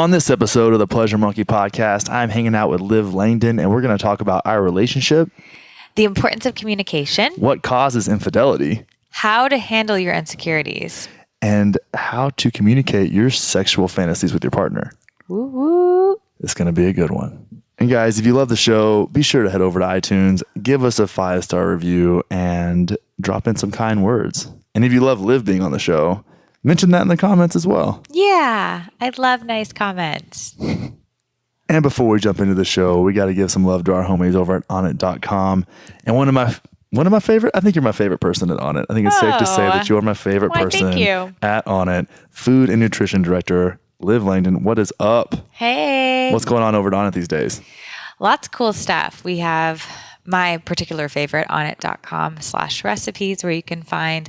On this episode of the Pleasure Monkey Podcast, I'm hanging out with Liv Langdon, and we're going to talk about our relationship, the importance of communication, what causes infidelity, how to handle your insecurities, and how to communicate your sexual fantasies with your partner. Woo woo. It's going to be a good one. And guys, if you love the show, be sure to head over to iTunes, give us a 5-star review, and drop in some kind words. And if you love Liv being on the show, mention that in the comments as well. Yeah, I love nice comments. And before we jump into the show, we got to give some love to our homies over at onnit.com. And one of my favorite, I think you're my favorite person at Onnit. I think it's safe to say that you are my favorite person at Onnit. Food and Nutrition Director, Liv Langdon. What is up? Hey. What's going on over at Onnit these days? Lots of cool stuff. We have my particular favorite, onnit.com/recipes, where you can find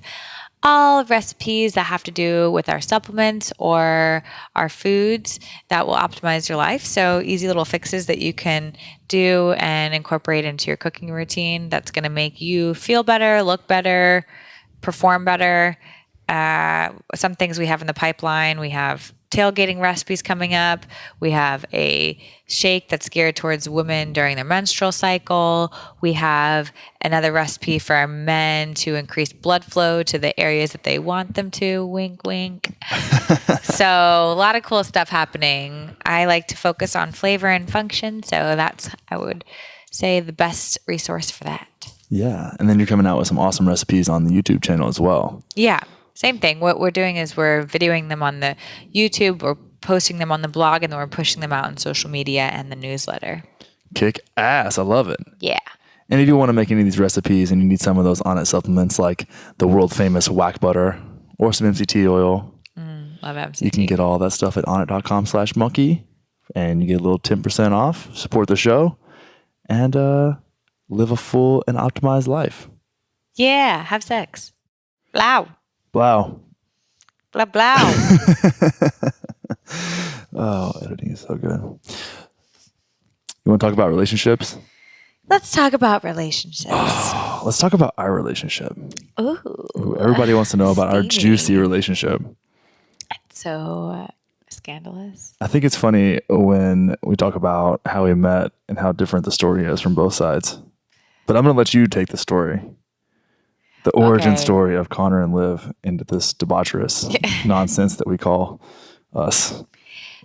all recipes that have to do with our supplements or our foods that will optimize your life. So easy little fixes that you can do and incorporate into your cooking routine that's going to make you feel better, look better, perform better. Some things we have in the pipeline. We have tailgating recipes coming up. We have a shake that's geared towards women during their menstrual cycle. We have another recipe for our men to increase blood flow to the areas that they want them to. Wink, wink. So a lot of cool stuff happening. I like to focus on flavor and function. So that's, I would say, the best resource for that. Yeah. And then you're coming out with some awesome recipes on the YouTube channel as well. Yeah. Same thing. What we're doing is we're videoing them on the YouTube, we're posting them on the blog, and then we're pushing them out on social media and the newsletter. Kick ass. I love it. Yeah. And if you want to make any of these recipes and you need some of those Onnit supplements like the world famous whack butter or some MCT oil, Love MCT. you can get all that stuff at onnit.com/monkey, and you get a little 10% off, support the show, and live a full and optimized life. Yeah. Have sex. Blow. Blow. Blah, blah. Oh, editing is so good. You want to talk about relationships? Let's talk about relationships. Let's talk about our relationship. Ooh. Everybody wants to know about our juicy relationship. So scandalous. I think it's funny when we talk about how we met and how different the story is from both sides. But I'm going to let you take the story. The origin story of Connor and Liv into this debaucherous nonsense that we call us.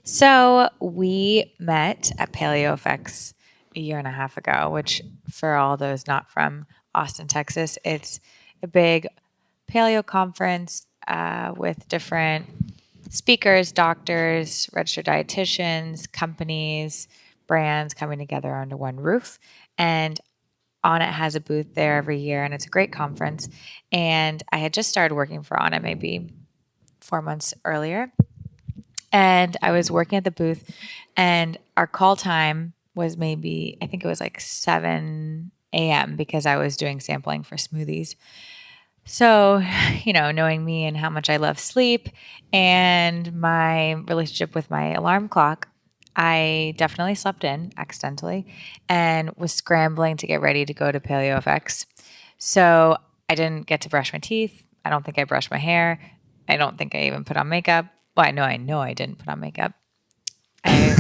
So we met at PaleoFX a year and a half ago, which for all those not from Austin, Texas, it's a big paleo conference with different speakers, doctors, registered dietitians, companies, brands coming together under one roof. And Onnit has a booth there every year, and it's a great conference. And I had just started working for Onnit maybe 4 months earlier. And I was working at the booth, and our call time was maybe, I think it was like 7 a.m. because I was doing sampling for smoothies. So, knowing me and how much I love sleep and my relationship with my alarm clock, I definitely slept in accidentally and was scrambling to get ready to go to PaleoFX. So I didn't get to brush my teeth. I don't think I brushed my hair. I don't think I even put on makeup. Well, I know I didn't put on makeup. I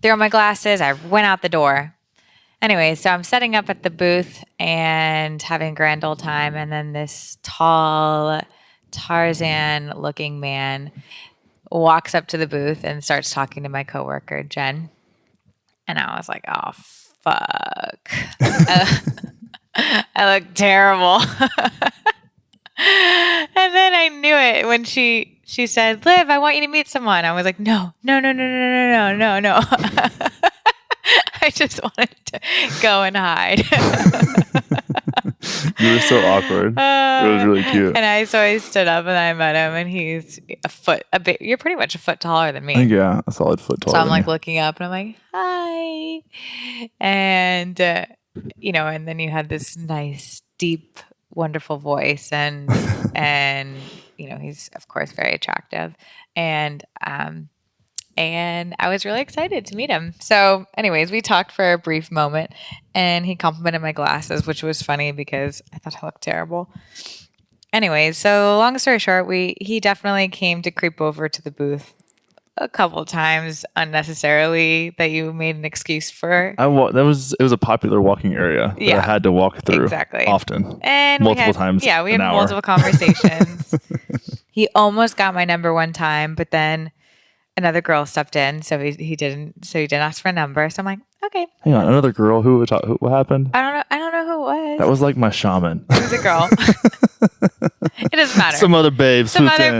threw on my glasses. I went out the door. Anyway, so I'm setting up at the booth and having a grand old time. And then this tall Tarzan-looking man walks up to the booth and starts talking to my coworker, Jen. And I was like, oh, fuck. I look terrible. And then I knew it when she said, Liv, I want you to meet someone. I was like, no. I just wanted to go and hide. You were so awkward. It was really cute. And so I stood up and I met him, and he's you're pretty much a foot taller than me. Yeah, a solid foot taller. So I'm like looking up and I'm like, hi. And, and then you had this nice, deep, wonderful voice, and he's of course very attractive. And I was really excited to meet him. So anyways, we talked for a brief moment, and he complimented my glasses, which was funny because I thought I looked terrible. Anyways, so long story short, he definitely came to creep over to the booth a couple times unnecessarily that you made an excuse for. It was a popular walking area that I had to walk through often. And multiple times. Yeah, we had multiple conversations. He almost got my number one time, but then another girl stepped in, so he didn't ask for a number. So I'm like, okay. Hang on, another girl what happened? I don't know who it was. That was like my shaman. It was a girl. It doesn't matter. Some other babe. Some other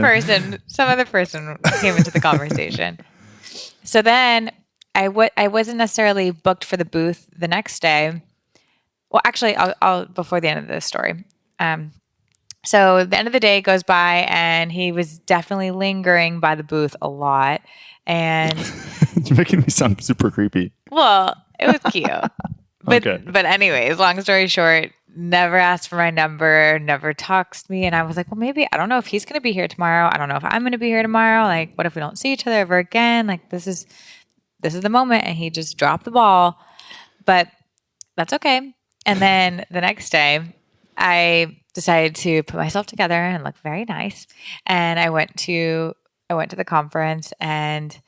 person came into the conversation. So then I wasn't necessarily booked for the booth the next day. Well, actually, I'll before the end of this story. So the end of the day goes by, and he was definitely lingering by the booth a lot. And you're making me sound super creepy. Well, it was cute. Okay. But anyways, long story short, never asked for my number, never texted me. And I was like, well, maybe, I don't know if he's going to be here tomorrow. I don't know if I'm going to be here tomorrow. Like, what if we don't see each other ever again? Like, this is the moment. And he just dropped the ball. But that's okay. And then the next day, I decided to put myself together and look very nice. And I went to the conference, and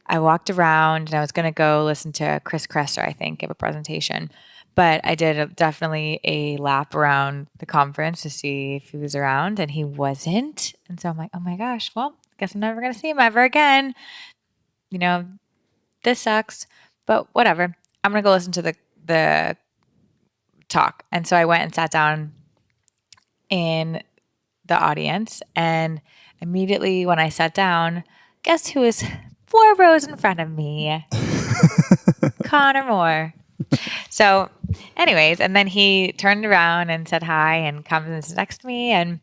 I walked around, and I was going to go listen to Chris Kresser, I think, give a presentation. But I did definitely a lap around the conference to see if he was around, and he wasn't. And so I'm like, oh my gosh, well, I guess I'm never going to see him ever again. You know, this sucks, but whatever. I'm going to go listen to the talk. And so I went and sat down in the audience, and immediately when I sat down, guess who was 4 rows in front of me? Connor Moore. So anyways, and then he turned around and said hi and comes and sits next to me, and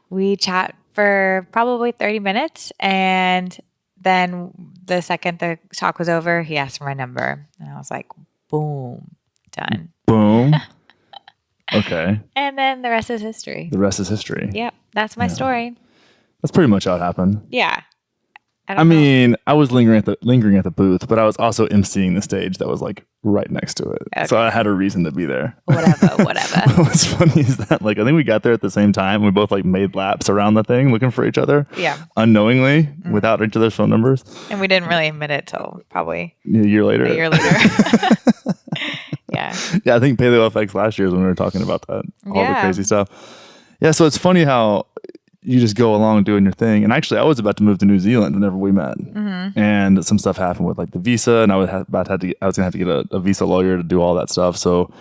we chat for probably 30 minutes. And then the second the talk was over, he asked for my number, and I was like, boom, done. Boom. Okay. And then the rest is history. The rest is history. Yep. That's my story. That's pretty much how it happened. Yeah. I mean, I was lingering at the booth, but I was also emceeing the stage that was like right next to it. Okay. So I had a reason to be there. Whatever. What's funny is that like I think we got there at the same time. We both like made laps around the thing looking for each other. Yeah. Unknowingly, without each other's phone numbers. And we didn't really admit it till probably a year later. Yeah. Yeah, I think Paleo FX last year is when we were talking about that. All the crazy stuff. Yeah, so it's funny how you just go along doing your thing. And actually, I was about to move to New Zealand whenever we met. Mm-hmm. And some stuff happened with like the visa, and I was going to have to get a visa lawyer to do all that stuff. So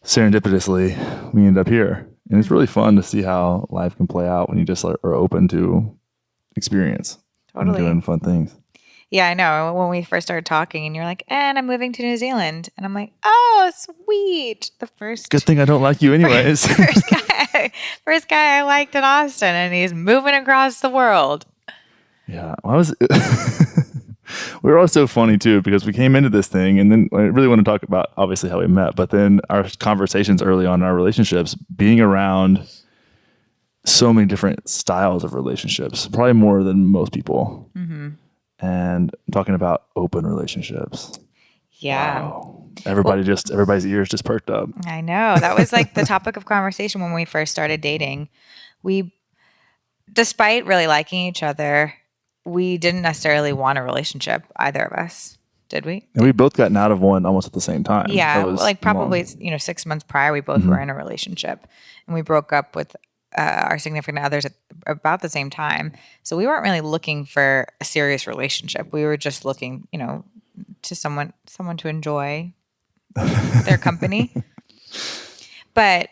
serendipitously, we ended up here. And it's really fun to see how life can play out when you just are open to experience. Totally. And doing fun things. Yeah, I know. When we first started talking, and you're like, and I'm moving to New Zealand. And I'm like, oh, sweet. The first. Good thing I don't like you anyways. First guy I liked in Austin, and he's moving across the world. Yeah. We were all so funny too, because we came into this thing, and then I really want to talk about obviously how we met, but then our conversations early on in our relationships, being around so many different styles of relationships, probably more than most people. Mm-hmm. And talking about open relationships. Yeah. Wow. Everybody's ears just perked up. I know. That was like the topic of conversation when we first started dating. We, despite really liking each other, we didn't necessarily want a relationship, either of us. Did we? And we both gotten out of one almost at the same time. Yeah. Like probably, 6 months prior, we both were in a relationship, and we broke up with our significant others at about the same time. So we weren't really looking for a serious relationship. We were just looking, to someone to enjoy their company. But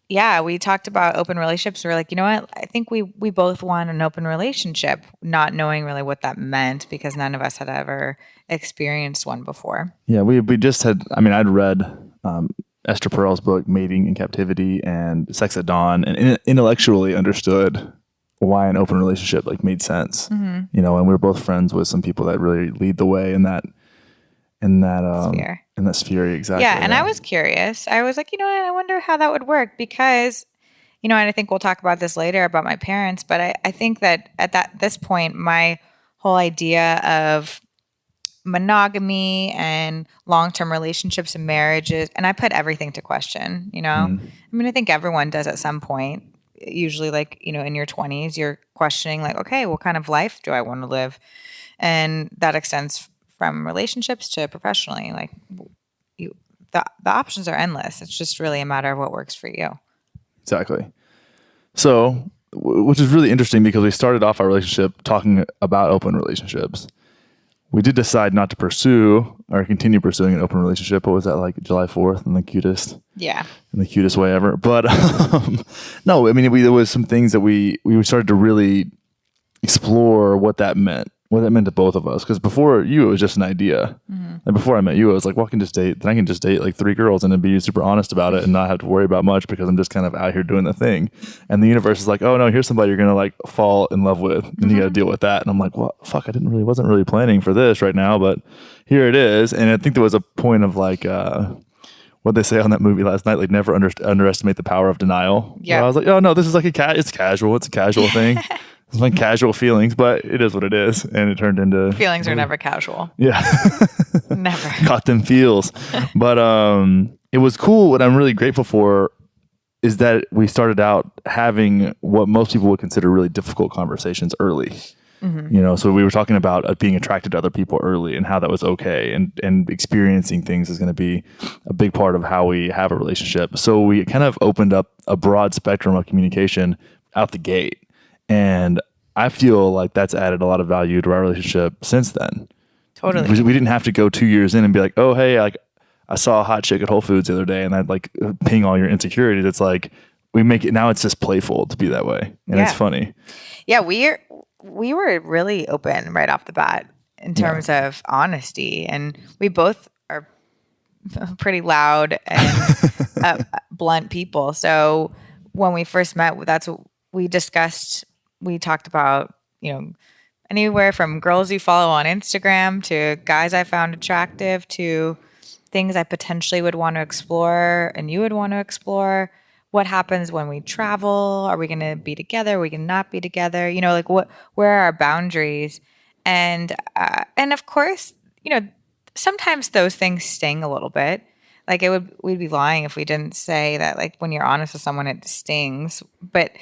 yeah, we talked about open relationships. We were like, you know what? I think we both want an open relationship, not knowing really what that meant, because none of us had ever experienced one before. Yeah, we just had, I'd read Esther Perel's book, Mating in Captivity and Sex at Dawn, and intellectually understood why an open relationship like made sense. Mm-hmm. And we were both friends with some people that really lead the way in that sphere. In that sphere, exactly. Yeah, and I was curious. I was like, I wonder how that would work, because, and I think we'll talk about this later about my parents, but I think that at this point, my whole idea of monogamy and long-term relationships and marriages, and I put everything to question, I think everyone does at some point. usually like, in your 20s, you're questioning like, okay, what kind of life do I want to live? And that extends from relationships to professionally. Like the options are endless. It's just really a matter of what works for you. Exactly. So, which is really interesting because we started off our relationship talking about open relationships. We did decide not to pursue or continue pursuing an open relationship. What was that, like July 4th in the cutest way ever? But no, I mean, there was some things that we started to really explore what that meant to both of us. Because before you, it was just an idea. And before I met you, I was like, well, I can just date. Then I can just date like 3 girls and then be super honest about it and not have to worry about much because I'm just kind of out here doing the thing. And the universe is like, oh no, here's somebody you're gonna like fall in love with, and you got to deal with that. And I'm like, well, fuck, wasn't really planning for this right now, but here it is. And I think there was a point of like, what they say on that movie last night, like never underestimate the power of denial. Yeah, I was like, oh no, this is like it's casual. It's a casual thing. It's like casual feelings, but it is what it is. And it turned into... Feelings are never casual. Yeah. Never. Caught them feels. But it was cool. What I'm really grateful for is that we started out having what most people would consider really difficult conversations early. So we were talking about being attracted to other people early and how that was okay. And experiencing things is going to be a big part of how we have a relationship. So we kind of opened up a broad spectrum of communication out the gate. And I feel like that's added a lot of value to our relationship since then. Totally. We didn't have to go 2 years in and be like, oh, hey, like I saw a hot chick at Whole Foods the other day and I'd like ping all your insecurities. It's like we make it now. It's just playful to be that way. And it's funny. Yeah. We were really open right off the bat in terms of honesty. And we both are pretty loud and blunt people. So when we first met, that's what we discussed. We talked about, anywhere from girls you follow on Instagram to guys I found attractive to things I potentially would want to explore and you would want to explore. What happens when we travel? Are we going to be together? Are we going to not be together? Like where are our boundaries? And of course, sometimes those things sting a little bit. Like we'd be lying if we didn't say that, like when you're honest with someone, it stings. But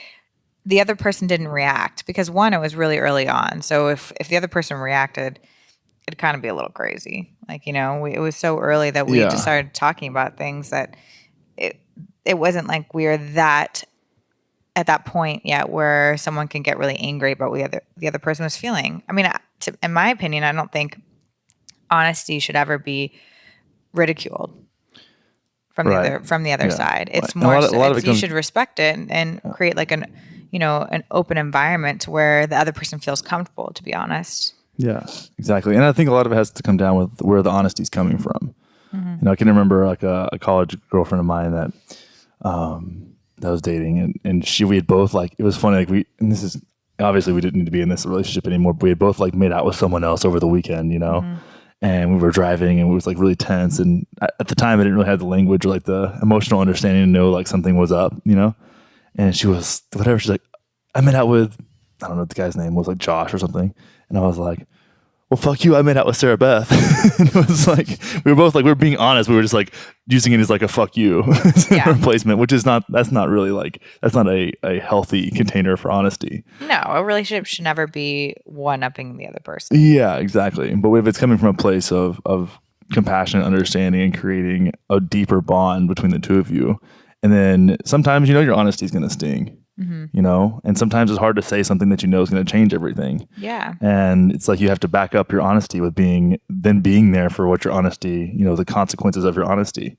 the other person didn't react because one, it was really early on. So if the other person reacted, it'd kind of be a little crazy. Like, it was so early that we just started talking about things that it wasn't like we were at that point yet where someone can get really angry about what the other person was feeling. I mean, in my opinion, I don't think honesty should ever be ridiculed from the other side. It's more you should respect it and create like an open environment to where the other person feels comfortable, to be honest. Yeah, exactly. And I think a lot of it has to come down with where the honesty is coming from. I can remember like a college girlfriend of mine that was dating and we had both like, it was funny. Like and this is obviously we didn't need to be in this relationship anymore, but we had both like made out with someone else over the weekend, and we were driving and it was like really tense. And at the time I didn't really have the language or like the emotional understanding to know like something was up, and she was whatever. She's like, I made out with, I don't know what the guy's name was, like Josh or something. And I was like, well, fuck you. I made out with Sarah Beth. And it was like, we were being honest. We were just like using it as like a fuck you replacement, which is that's not a healthy container for honesty. No, a relationship should never be one-upping the other person. Yeah, exactly. But if it's coming from a place of compassion, understanding, and creating a deeper bond between the two of you, and then sometimes, your honesty is going to sting. And sometimes it's hard to say something that is going to change everything. Yeah. And it's like you have to back up your honesty with being there for what your honesty, the consequences of your honesty.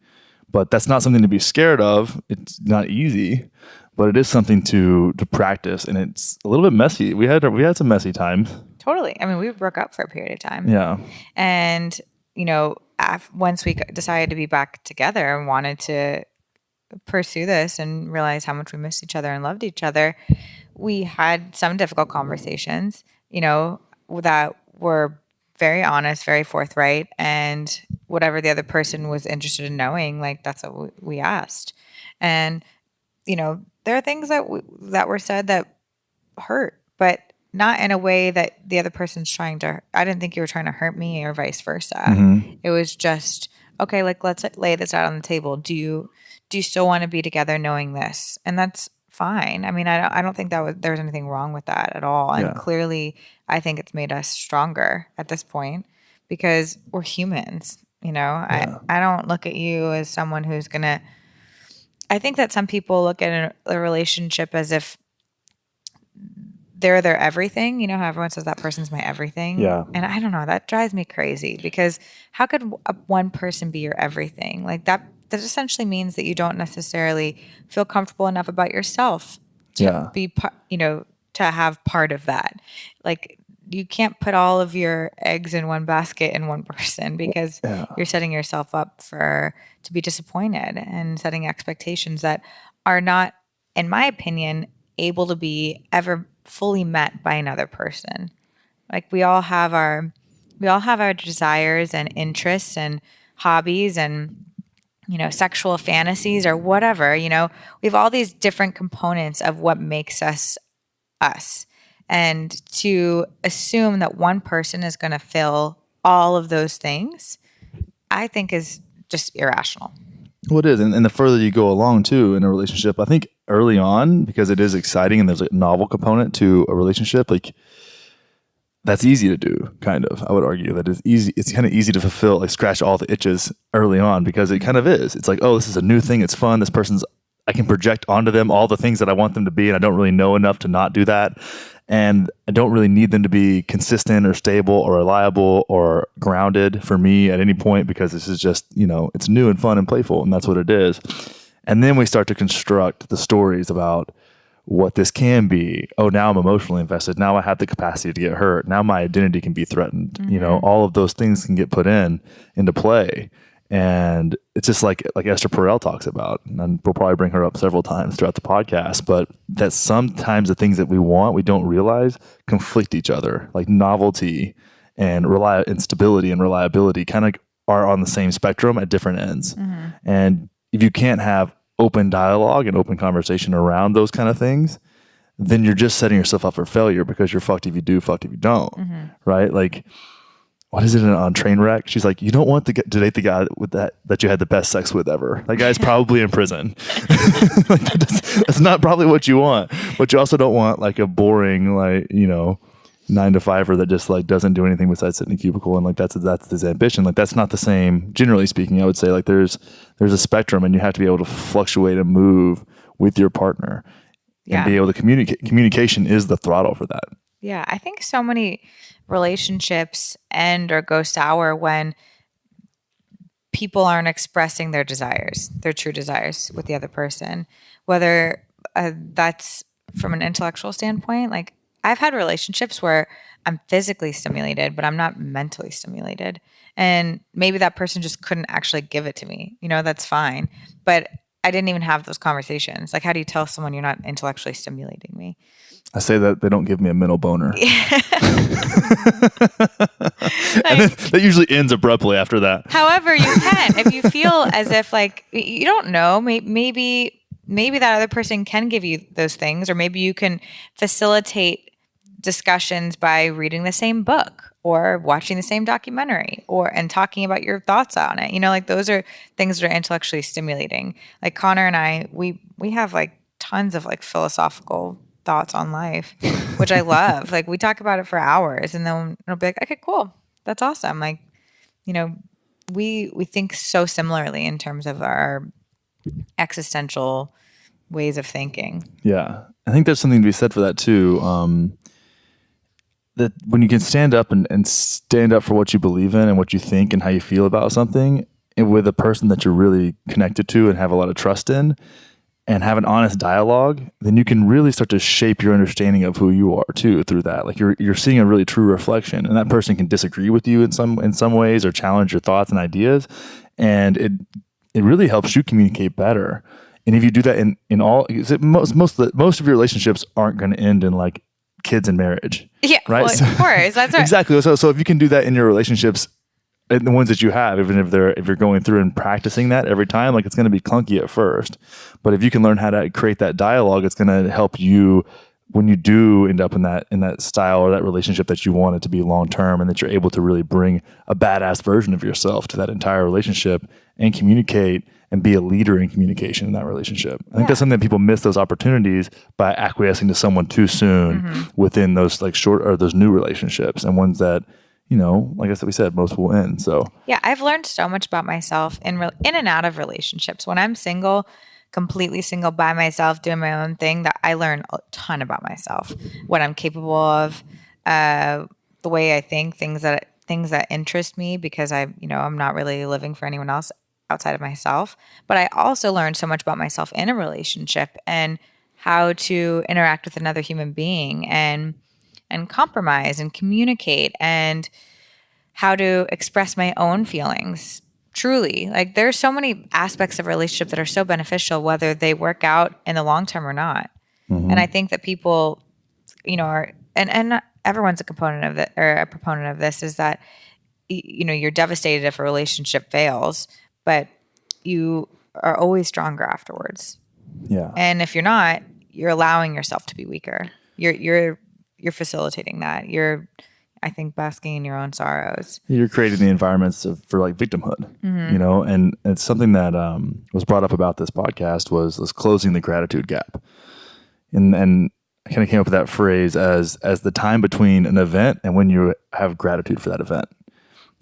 But that's not something to be scared of. It's not easy, but it is something to practice, and it's a little bit messy. We had some messy times. Totally. I mean, we broke up for a period of time. Yeah. And, once we decided to be back together and wanted to pursue this and realize how much we missed each other and loved each other, we had some difficult conversations, that were very honest, very forthright, and whatever the other person was interested in knowing, like that's what we asked. And there are things that were said that hurt, but not in a way that the other person's trying to. I didn't think you were trying to hurt me or vice versa. It was just, okay, like let's lay this out on the table. Do you still want to be together knowing this? And that's fine. I mean, I don't think there was anything wrong with that at all. And clearly, I think it's made us stronger at this point because we're humans. I don't look at you as someone who's gonna. I think that some people look at a relationship as if they're their everything. How everyone says that person's my everything. Yeah. And I don't know, that drives me crazy because how could one person be your everything? Like that essentially means that you don't necessarily feel comfortable enough about yourself to be to have part of that. Like you can't put all of your eggs in one basket in one person because you're setting yourself up to be disappointed and setting expectations that are not, in my opinion, able to be ever fully met by another person. Like we all have our desires and interests and hobbies and sexual fantasies or whatever. We have all these different components of what makes us us. And to assume that one person is going to fill all of those things, I think is just irrational. Well, it is. And the further you go along too in a relationship, I think early on, because it is exciting and there's a novel component to a relationship, like that's easy to do, kind of. I would argue that it's easy. It's kind of easy to fulfill, like scratch all the itches early on because it kind of is. It's like, oh, this is a new thing. It's fun. I can project onto them all the things that I want them to be. And I don't really know enough to not do that. And I don't really need them to be consistent or stable or reliable or grounded for me at any point because this is just, it's new and fun and playful. And that's what it is. And then we start to construct the stories about what this can be. Oh, now I'm emotionally invested. Now I have the capacity to get hurt. Now my identity can be threatened. Mm-hmm. All of those things can get put into play. And it's just like Esther Perel talks about, and we'll probably bring her up several times throughout the podcast, but that sometimes the things that we want, we don't realize conflict each other. Like novelty and stability and reliability kind of are on the same spectrum at different ends. Mm-hmm. And if you can't have open dialogue and open conversation around those kind of things, then you're just setting yourself up for failure because you're fucked if you do, fucked if you don't. Mm-hmm. Right? Like, what is it on Trainwreck? She's like, you don't want to date the guy with that you had the best sex with ever. That guy's probably in prison. Like that's not probably what you want. But you also don't want like a boring 9-to-5er that just like doesn't do anything besides sit in a cubicle and like that's his ambition. Like that's not the same. Generally speaking, I would say like there's a spectrum and you have to be able to fluctuate and move with your partner and be able to communicate. Communication is the throttle for that. Yeah, I think so many relationships end or go sour when people aren't expressing their desires, their true desires with the other person, whether that's from an intellectual standpoint. Like I've had relationships where I'm physically stimulated, but I'm not mentally stimulated. And maybe that person just couldn't actually give it to me. That's fine. But I didn't even have those conversations. Like, how do you tell someone you're not intellectually stimulating me? I say that they don't give me a mental boner. And that usually ends abruptly after that. However, you can. If you feel as if like, you don't know, maybe that other person can give you those things, or maybe you can facilitate discussions by reading the same book or watching the same documentary and talking about your thoughts on it. Like those are things that are intellectually stimulating. Like Connor and I, we have like tons of like philosophical thoughts on life, which I love. Like we talk about it for hours and then it'll be like, okay, cool. That's awesome. Like, we think so similarly in terms of our existential ways of thinking. Yeah. I think there's something to be said for that too. That when you can stand up and stand up for what you believe in and what you think and how you feel about something and with a person that you're really connected to and have a lot of trust in, and have an honest dialogue, then you can really start to shape your understanding of who you are too through that. Like you're seeing a really true reflection, and that person can disagree with you in some ways or challenge your thoughts and ideas, and it really helps you communicate better. And if you do that in all, most of your relationships aren't going to end in like kids and marriage. Yeah, right. Well, of course, that's right. Exactly. So if you can do that in your relationships, and the ones that you have, even if you're going through and practicing that every time, like it's going to be clunky at first. But if you can learn how to create that dialogue, it's going to help you when you do end up in that style or that relationship that you want it to be long term, and that you're able to really bring a badass version of yourself to that entire relationship and communicate and be a leader in communication in that relationship. I think that's something that people miss, those opportunities by acquiescing to someone too soon within those like short or those new relationships, and ones that, you know, like I said, we said most will end. So yeah, I've learned so much about myself in and out of relationships. When I'm single, completely single by myself, doing my own thing, that I learn a ton about myself, what I'm capable of, the way I think, things that interest me, because I'm not really living for anyone else outside of myself. But I also learned so much about myself in a relationship, and how to interact with another human being, and compromise and communicate, and how to express my own feelings. Truly, like there's so many aspects of a relationship that are so beneficial, whether they work out in the long term or not. And I think that people, are, and everyone's a component of it, or a proponent of this, is that, you're devastated if a relationship fails, but you are always stronger afterwards. yeah. And if you're not, you're allowing yourself to be weaker. You're facilitating that. You're, I think, basking in your own sorrows. You're creating the environments for like victimhood, and it's something that was brought up about this podcast was closing the gratitude gap. And I kind of came up with that phrase as the time between an event and when you have gratitude for that event.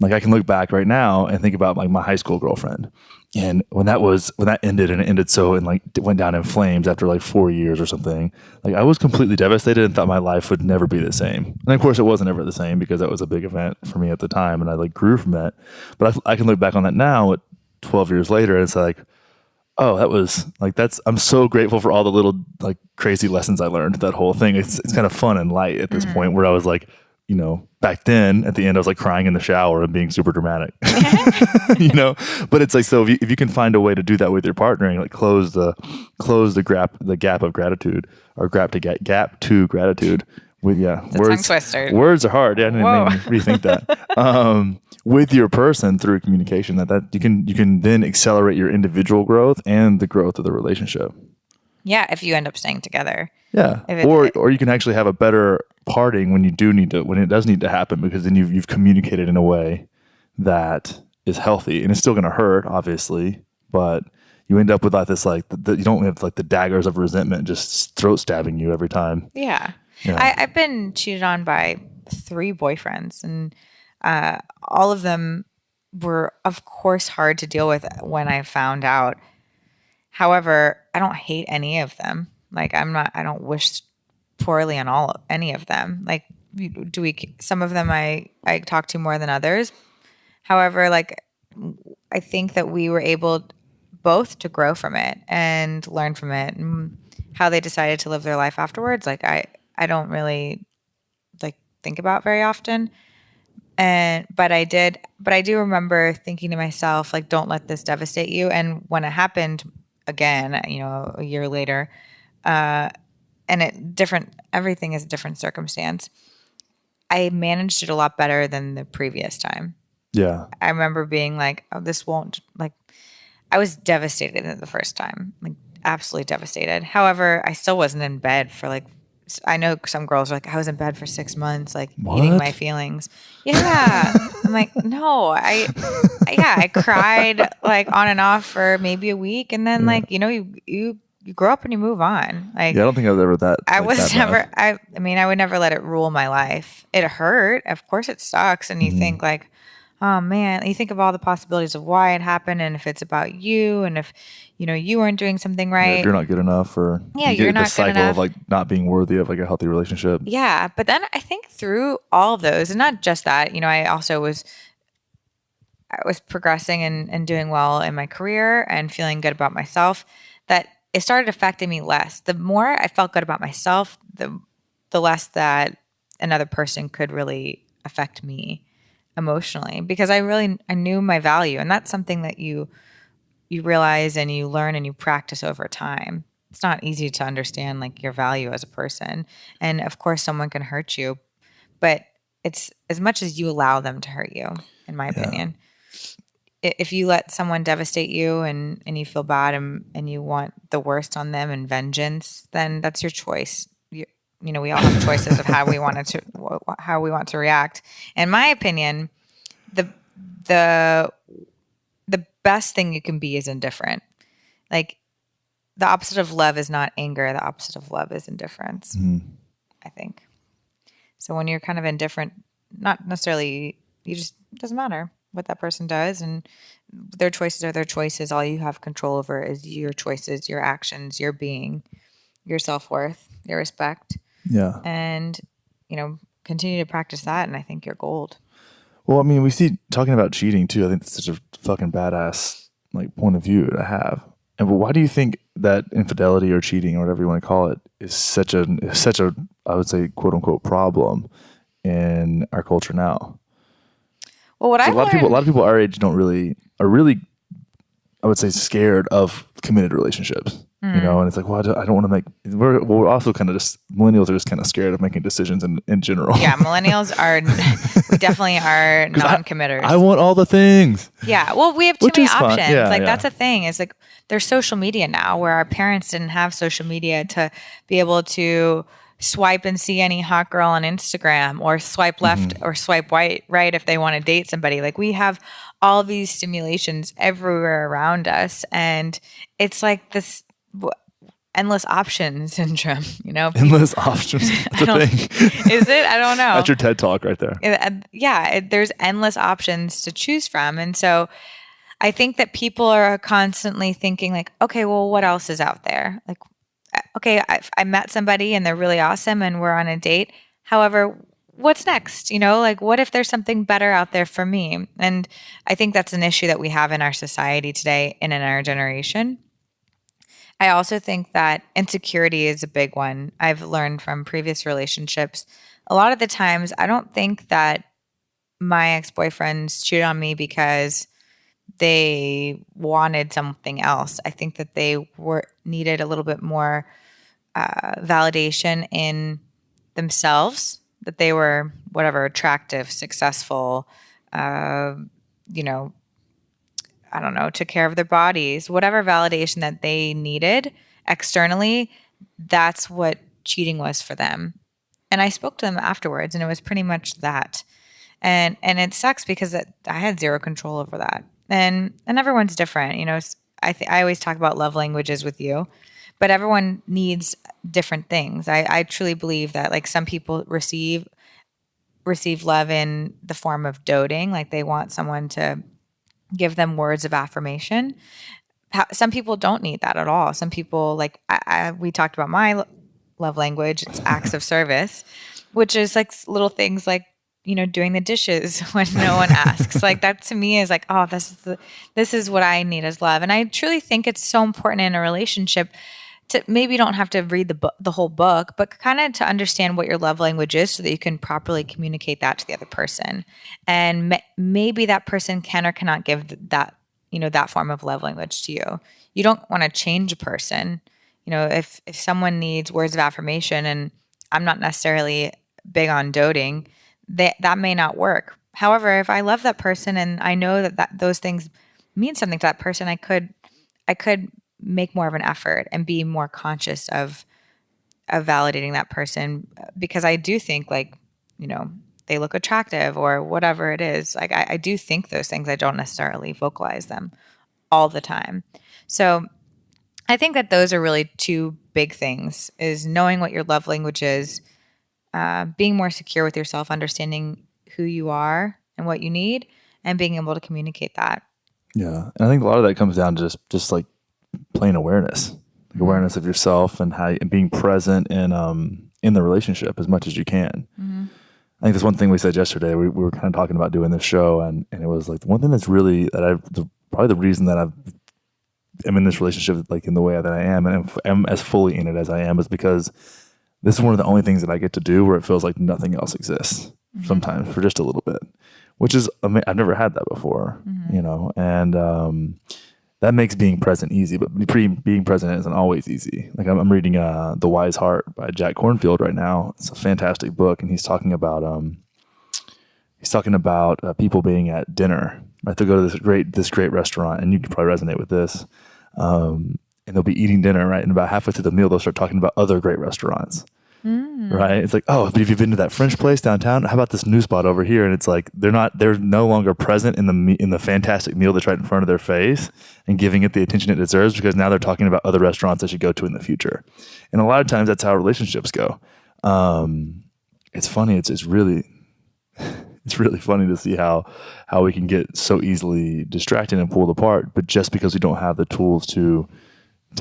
Like I can look back right now and think about like my high school girlfriend, and when that ended, and it ended so, and like it went down in flames after like 4 years or something. Like I was completely devastated and thought my life would never be the same. And of course, it wasn't ever the same, because that was a big event for me at the time, and I like grew from that. But I can look back on that now, at 12 years later, and it's like, oh, that was like, I'm so grateful for all the little like crazy lessons I learned. That whole thing, it's kind of fun and light at this point, where I was like, back then at the end, I was like crying in the shower and being super dramatic, but it's like, so if you can find a way to do that with your partner, and like close the gap of gratitude, or gap to gratitude with, Tongue twister. Words are hard. Yeah. I didn't rethink that. With your person through communication, that you can then accelerate your individual growth and the growth of the relationship. Yeah. If you end up staying together. Yeah. Or you can actually have a better parting when it does need to happen, because then you've communicated in a way that is healthy, and it's still going to hurt, obviously, but you end up with like this, like you don't have like the daggers of resentment just throat stabbing you every time. Yeah. I've been cheated on by 3 boyfriends, and all of them were, of course, hard to deal with when I found out. However, I don't hate any of them. Like I don't wish poorly on any of them. Like some of them I talk to more than others. However, like I think that we were able both to grow from it and learn from it, and how they decided to live their life afterwards. Like I don't really like think about very often. But I do remember thinking to myself, like, don't let this devastate you. And when it happened again, a year later, and everything is a different circumstance, I managed it a lot better than the previous time. Yeah. I remember being like, oh, this won't, like, I was devastated the first time, like absolutely devastated. However, I still wasn't in bed for like, I know some girls are like, I was in bed for 6 months, like eating my feelings. Yeah. I'm like, no, I cried like on and off for maybe a week. And then like, you grow up and you move on. Like, yeah, I don't think I was ever that. I was never, I would never let it rule my life. It hurt. Of course it sucks. And you think like, oh man, you think of all the possibilities of why it happened, and if it's about you, and if you weren't doing something right, if you're not good enough, or you're not the cycle good enough of like not being worthy of like a healthy relationship. Yeah, but then I think through all of those, and not just that, I also was progressing and doing well in my career and feeling good about myself, that it started affecting me less. The more I felt good about myself, the less that another person could really affect me emotionally, because I knew my value. And that's something that you realize and you learn and you practice over time. It's not easy to understand like your value as a person. And of course someone can hurt you, but it's as much as you allow them to hurt you, in my opinion. If you let someone devastate you and you feel bad and you want the worst on them and vengeance, then that's your choice. we all have choices of how we want to react. In my opinion, the best thing you can be is indifferent. Like, the opposite of love is not anger. The opposite of love is indifference, I think. So when you're kind of indifferent, not necessarily, it doesn't matter what that person does, and their choices are their choices. All you have control over is your choices, your actions, your being, your self-worth, your respect. Yeah. And, continue to practice that, and I think you're gold. Well, I mean, we see talking about cheating too. I think it's such a fucking badass point of view to have. And why do you think that infidelity or cheating or whatever you want to call it is such a I would say quote unquote problem in our culture now? Well, a lot of people our age are really I would say scared of committed relationships. And it's like, well, I don't want to make. We're also kind of millennials are just kind of scared of making decisions in general. Yeah, millennials we definitely are non-committers. I want all the things. Yeah, well, we have too many options. Yeah, that's a thing. It's like there's social media now, where our parents didn't have social media to be able to swipe and see any hot girl on Instagram, or swipe left or swipe right if they want to date somebody. Like, we have all these stimulations everywhere around us, and it's like this endless option syndrome, Endless options. That's a thing. Is it? I don't know. That's your TED Talk right there. There's endless options to choose from. And so I think that people are constantly thinking like, okay, well, what else is out there? Like, okay, I met somebody and they're really awesome and we're on a date. However, what's next? What if there's something better out there for me? And I think that's an issue that we have in our society today and in our generation. I also think that insecurity is a big one. I've learned from previous relationships. A lot of the times, I don't think that my ex-boyfriends cheated on me because they wanted something else. I think that they needed a little bit more validation in themselves, that they were attractive, successful, I don't know, took care of their bodies, whatever validation that they needed externally, that's what cheating was for them. And I spoke to them afterwards, and it was pretty much that. And it sucks because I had zero control over that. And everyone's different. I always talk about love languages with you, but everyone needs different things. I truly believe that, like, some people receive love in the form of doting, like they want someone to give them words of affirmation. Some people don't need that at all. Some people, like we talked about my love language, it's acts of service, which is like little things like, doing the dishes when no one asks. Like, that to me is like, oh, this is what I need as love. And I truly think it's so important in a relationship to, maybe you don't have to read the whole book, but kind of to understand what your love language is so that you can properly communicate that to the other person. And maybe that person can or cannot give that, that form of love language to you. You don't want to change a person. If someone needs words of affirmation, and I'm not necessarily big on doting, that may not work. However, if I love that person and I know that those things mean something to that person, I could make more of an effort and be more conscious of validating that person, because I do think, like, they look attractive or whatever it is. Like, I do think those things. I don't necessarily vocalize them all the time. So I think that those are really two big things: is knowing what your love language is, being more secure with yourself, understanding who you are and what you need, and being able to communicate that. Yeah. And I think a lot of that comes down to just like plain awareness, like awareness of yourself and and being present in the relationship as much as you can. Mm-hmm. I think that's one thing we said yesterday. We were kind of talking about doing this show, and it was like the one thing that's really probably the reason that I'm in this relationship, like in the way that I am, and am as fully in it as I am, is because this is one of the only things that I get to do where it feels like nothing else exists. Mm-hmm. Sometimes for just a little bit, which is, I've never had that before, and that makes being present easy, but being present isn't always easy. Like, I'm reading The Wise Heart by Jack Kornfield right now. It's a fantastic book, and he's talking about people being at dinner. Right, they'll go to this great restaurant, and you could probably resonate with this. And they'll be eating dinner, right, and about halfway through the meal, they'll start talking about other great restaurants. Right? It's like, oh, but if you've been to that French place downtown, how about this new spot over here? And it's like they're no longer present in the fantastic meal that's right in front of their face and giving it the attention it deserves, because now they're talking about other restaurants they should go to in the future. And a lot of times that's how relationships go. It's funny. It's really it's really funny to see how we can get so easily distracted and pulled apart, but just because we don't have the tools to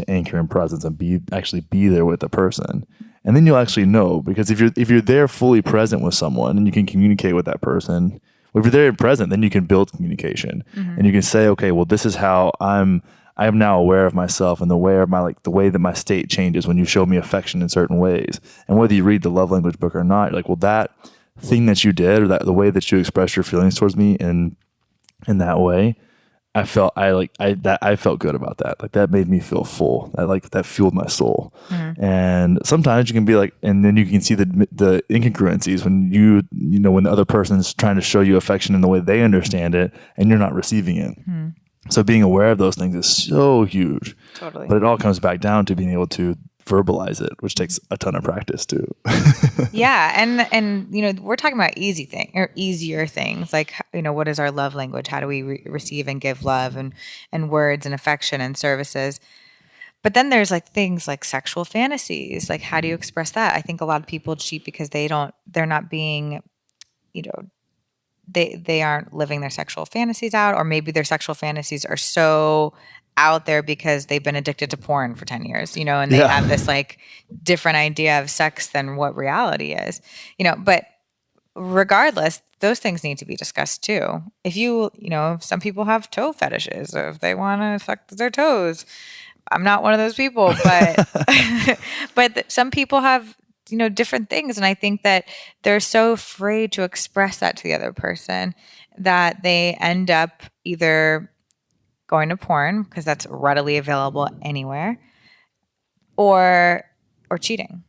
anchor in presence and actually be there with the person. And then you'll actually know, because if you're there fully present with someone and you can communicate with that person, well, if you're there and present, then you can build communication and you can say, okay, well, this is how I am now aware of myself and the way that my state changes when you show me affection in certain ways. And whether you read the love language book or not, you're like, well, that thing that you did, or that the way that you expressed your feelings towards me in that way, I felt good about that. Like, that made me feel full. That fueled my soul. And sometimes you can be like, and then you can see the incongruencies when when the other person's trying to show you affection in the way they understand it and you're not receiving it. So being aware of those things is so huge. Totally. But it all comes back down to being able to verbalize it, which takes a ton of practice too. Yeah. And we're talking about easier things, like, what is our love language? How do we receive and give love and words and affection and services? But then there's like things like sexual fantasies. Like, how do you express that? I think a lot of people cheat because they're not being, they aren't living their sexual fantasies out, or maybe their sexual fantasies are so out there because they've been addicted to porn for 10 years, and they have this like different idea of sex than what reality is, but regardless, those things need to be discussed too. If some people have toe fetishes, or if they want to suck their toes. I'm not one of those people, but but some people have different things, and I think that they're so afraid to express that to the other person that they end up either going to porn, because that's readily available anywhere, or cheating.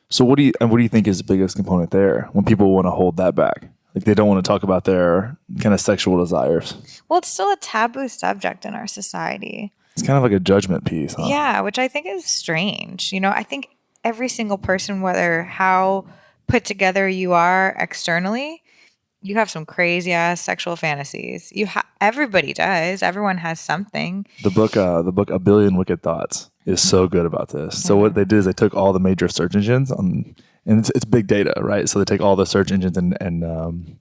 So what do you think is the biggest component there when people want to hold that back? Like, they don't want to talk about their kind of sexual desires. Well, it's still a taboo subject in our society. It's kind of like a judgment piece, huh? Yeah, which I think is strange. I think every single person, whether how put together you are externally, you have some crazy ass sexual fantasies. Everybody does. Everyone has something. The book A Billion Wicked Thoughts is so good about this. So what they did is they took all the major search engines and it's big data, right? So they take all the search engines and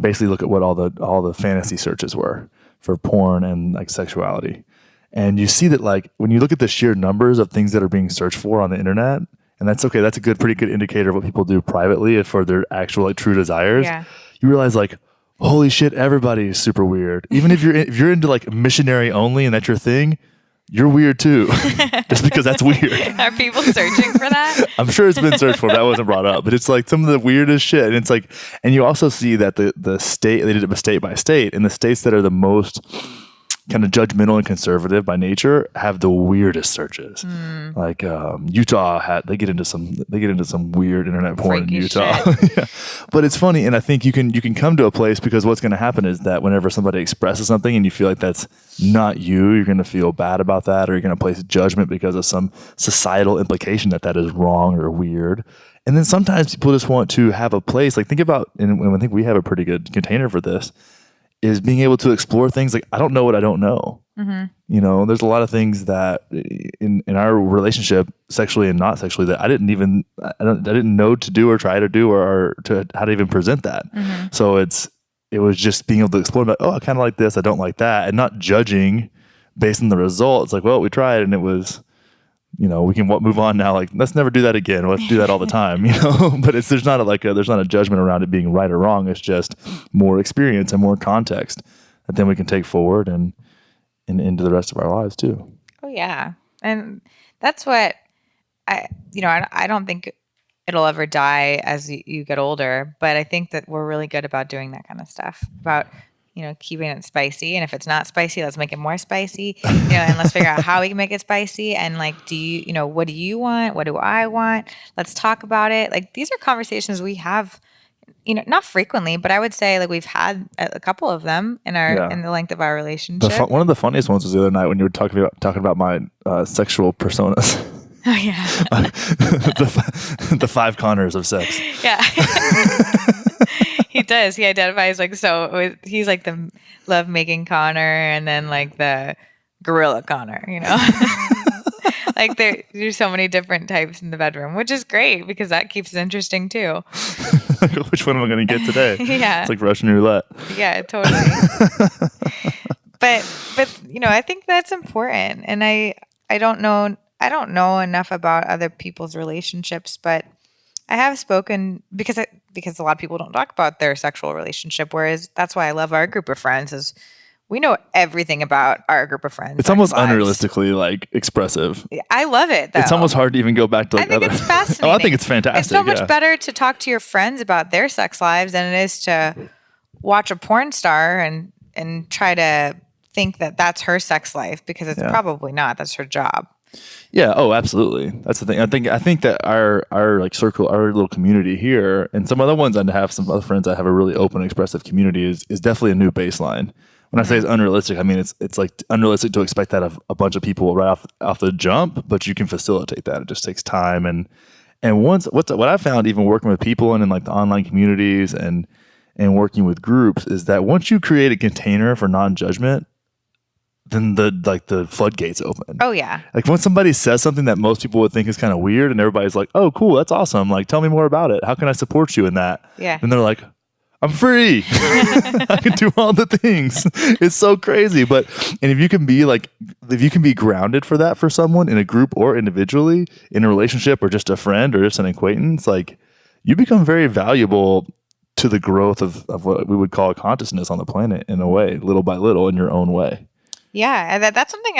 basically look at what all the fantasy searches were for porn and like sexuality. And you see that, like, when you look at the sheer numbers of things that are being searched for on the internet, and that's okay, that's a pretty good indicator of what people do privately for their actual like true desires. Yeah. You realize, like, holy shit, everybody is super weird. Even if you're into like missionary only and that's your thing, you're weird too. Just because that's weird. Are people searching for that? I'm sure it's been searched for. That wasn't brought up, but it's like some of the weirdest shit. And it's like, and you also see that the state, they did it state by state, and the states that are the most kind of judgmental and conservative by nature have the weirdest searches. Like Utah they get into some weird internet porn in Utah. Yeah. But it's funny, and I think you can come to a place, because what's going to happen is that whenever somebody expresses something and you feel like that's not you're going to feel bad about that, or you're going to place judgment because of some societal implication that is wrong or weird. And then sometimes people just want to have a place, like, think about, and I think we have a pretty good container for this, is being able to explore things like, I don't know what I don't know. There's a lot of things that in our relationship, sexually and not sexually, that I didn't know to do or try to do or to how to even present that. So it was just being able to explore, like, oh, I kind of like this, I don't like that, and not judging based on the result. It's like, well, we tried and it was, we can move on now. Like, let's never do that again. Let's do that all the time, But there's not a judgment around it being right or wrong. It's just more experience and more context that then we can take forward and into the rest of our lives too. Oh yeah, and that's what I don't think it'll ever die as you get older. But I think that we're really good about doing that kind of stuff. About keeping it spicy. And if it's not spicy, let's make it more spicy, and let's figure out how we can make it spicy. And like, do you, what do you want? What do I want? Let's talk about it. Like, these are conversations we have, not frequently, but I would say like we've had a couple of them in the length of our relationship. One of the funniest ones was the other night when you were talking about my sexual personas. Oh, yeah. The 5 Connors of sex. Yeah. He does. He identifies he's like the love-making Connor and then like the gorilla Connor, Like there's so many different types in the bedroom, which is great because that keeps it interesting too. Which one am I going to get today? Yeah. It's like Russian roulette. Yeah, totally. But I think that's important. And I don't know enough about other people's relationships, but I have spoken because a lot of people don't talk about their sexual relationship, whereas that's why I love our group of friends is we know everything about our group of friends. It's almost unrealistically like expressive. I love it though. It's almost hard to even go back to like I think it's fascinating. Oh, I think it's fantastic. It's so much better to talk to your friends about their sex lives than it is to watch a porn star and try to think that that's her sex life because it's probably not. That's her job. Yeah. Oh, absolutely. That's the thing. I think that our like circle, our little community here, and some other ones I have some other friends that have a really open, expressive community is definitely a new baseline. When I say it's unrealistic, I mean it's like unrealistic to expect that of a bunch of people right off the jump, but you can facilitate that. It just takes time and what I found even working with people and in like the online communities and working with groups is that once you create a container for non-judgment, then the floodgates open. Oh yeah. Like when somebody says something that most people would think is kind of weird and everybody's like, "Oh, cool, that's awesome. Like tell me more about it. How can I support you in that?" Yeah. And they're like, "I'm free. I can do all the things." It's so crazy. And if you can be grounded for that for someone in a group or individually in a relationship or just a friend or just an acquaintance, like you become very valuable to the growth of what we would call consciousness on the planet in a way, little by little in your own way. Yeah, and that's something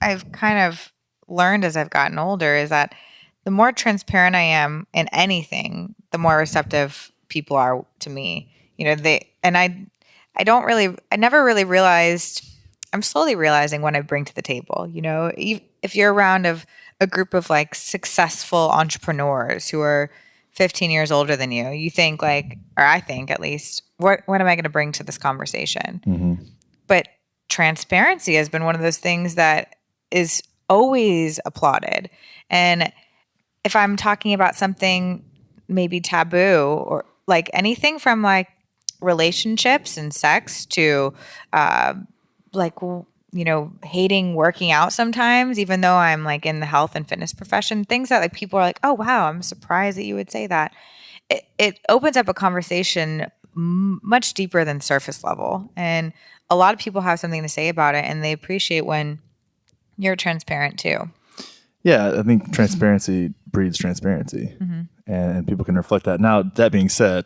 I've kind of learned as I've gotten older is that the more transparent I am in anything, the more receptive people are to me. I never really realized. I'm slowly realizing what I bring to the table. If you're around a group of like successful entrepreneurs who are 15 years older than you, you think like, or I think at least, what am I going to bring to this conversation? Mm-hmm. But transparency has been one of those things that is always applauded. And if I'm talking about something maybe taboo or like anything from like relationships and sex to hating working out sometimes, even though I'm like in the health and fitness profession, things that like people are like, "Oh, wow, I'm surprised that you would say that." It opens up a conversation much deeper than surface level. And a lot of people have something to say about it and they appreciate when you're transparent too. Yeah, I think transparency breeds transparency, and people can reflect that. Now, that being said,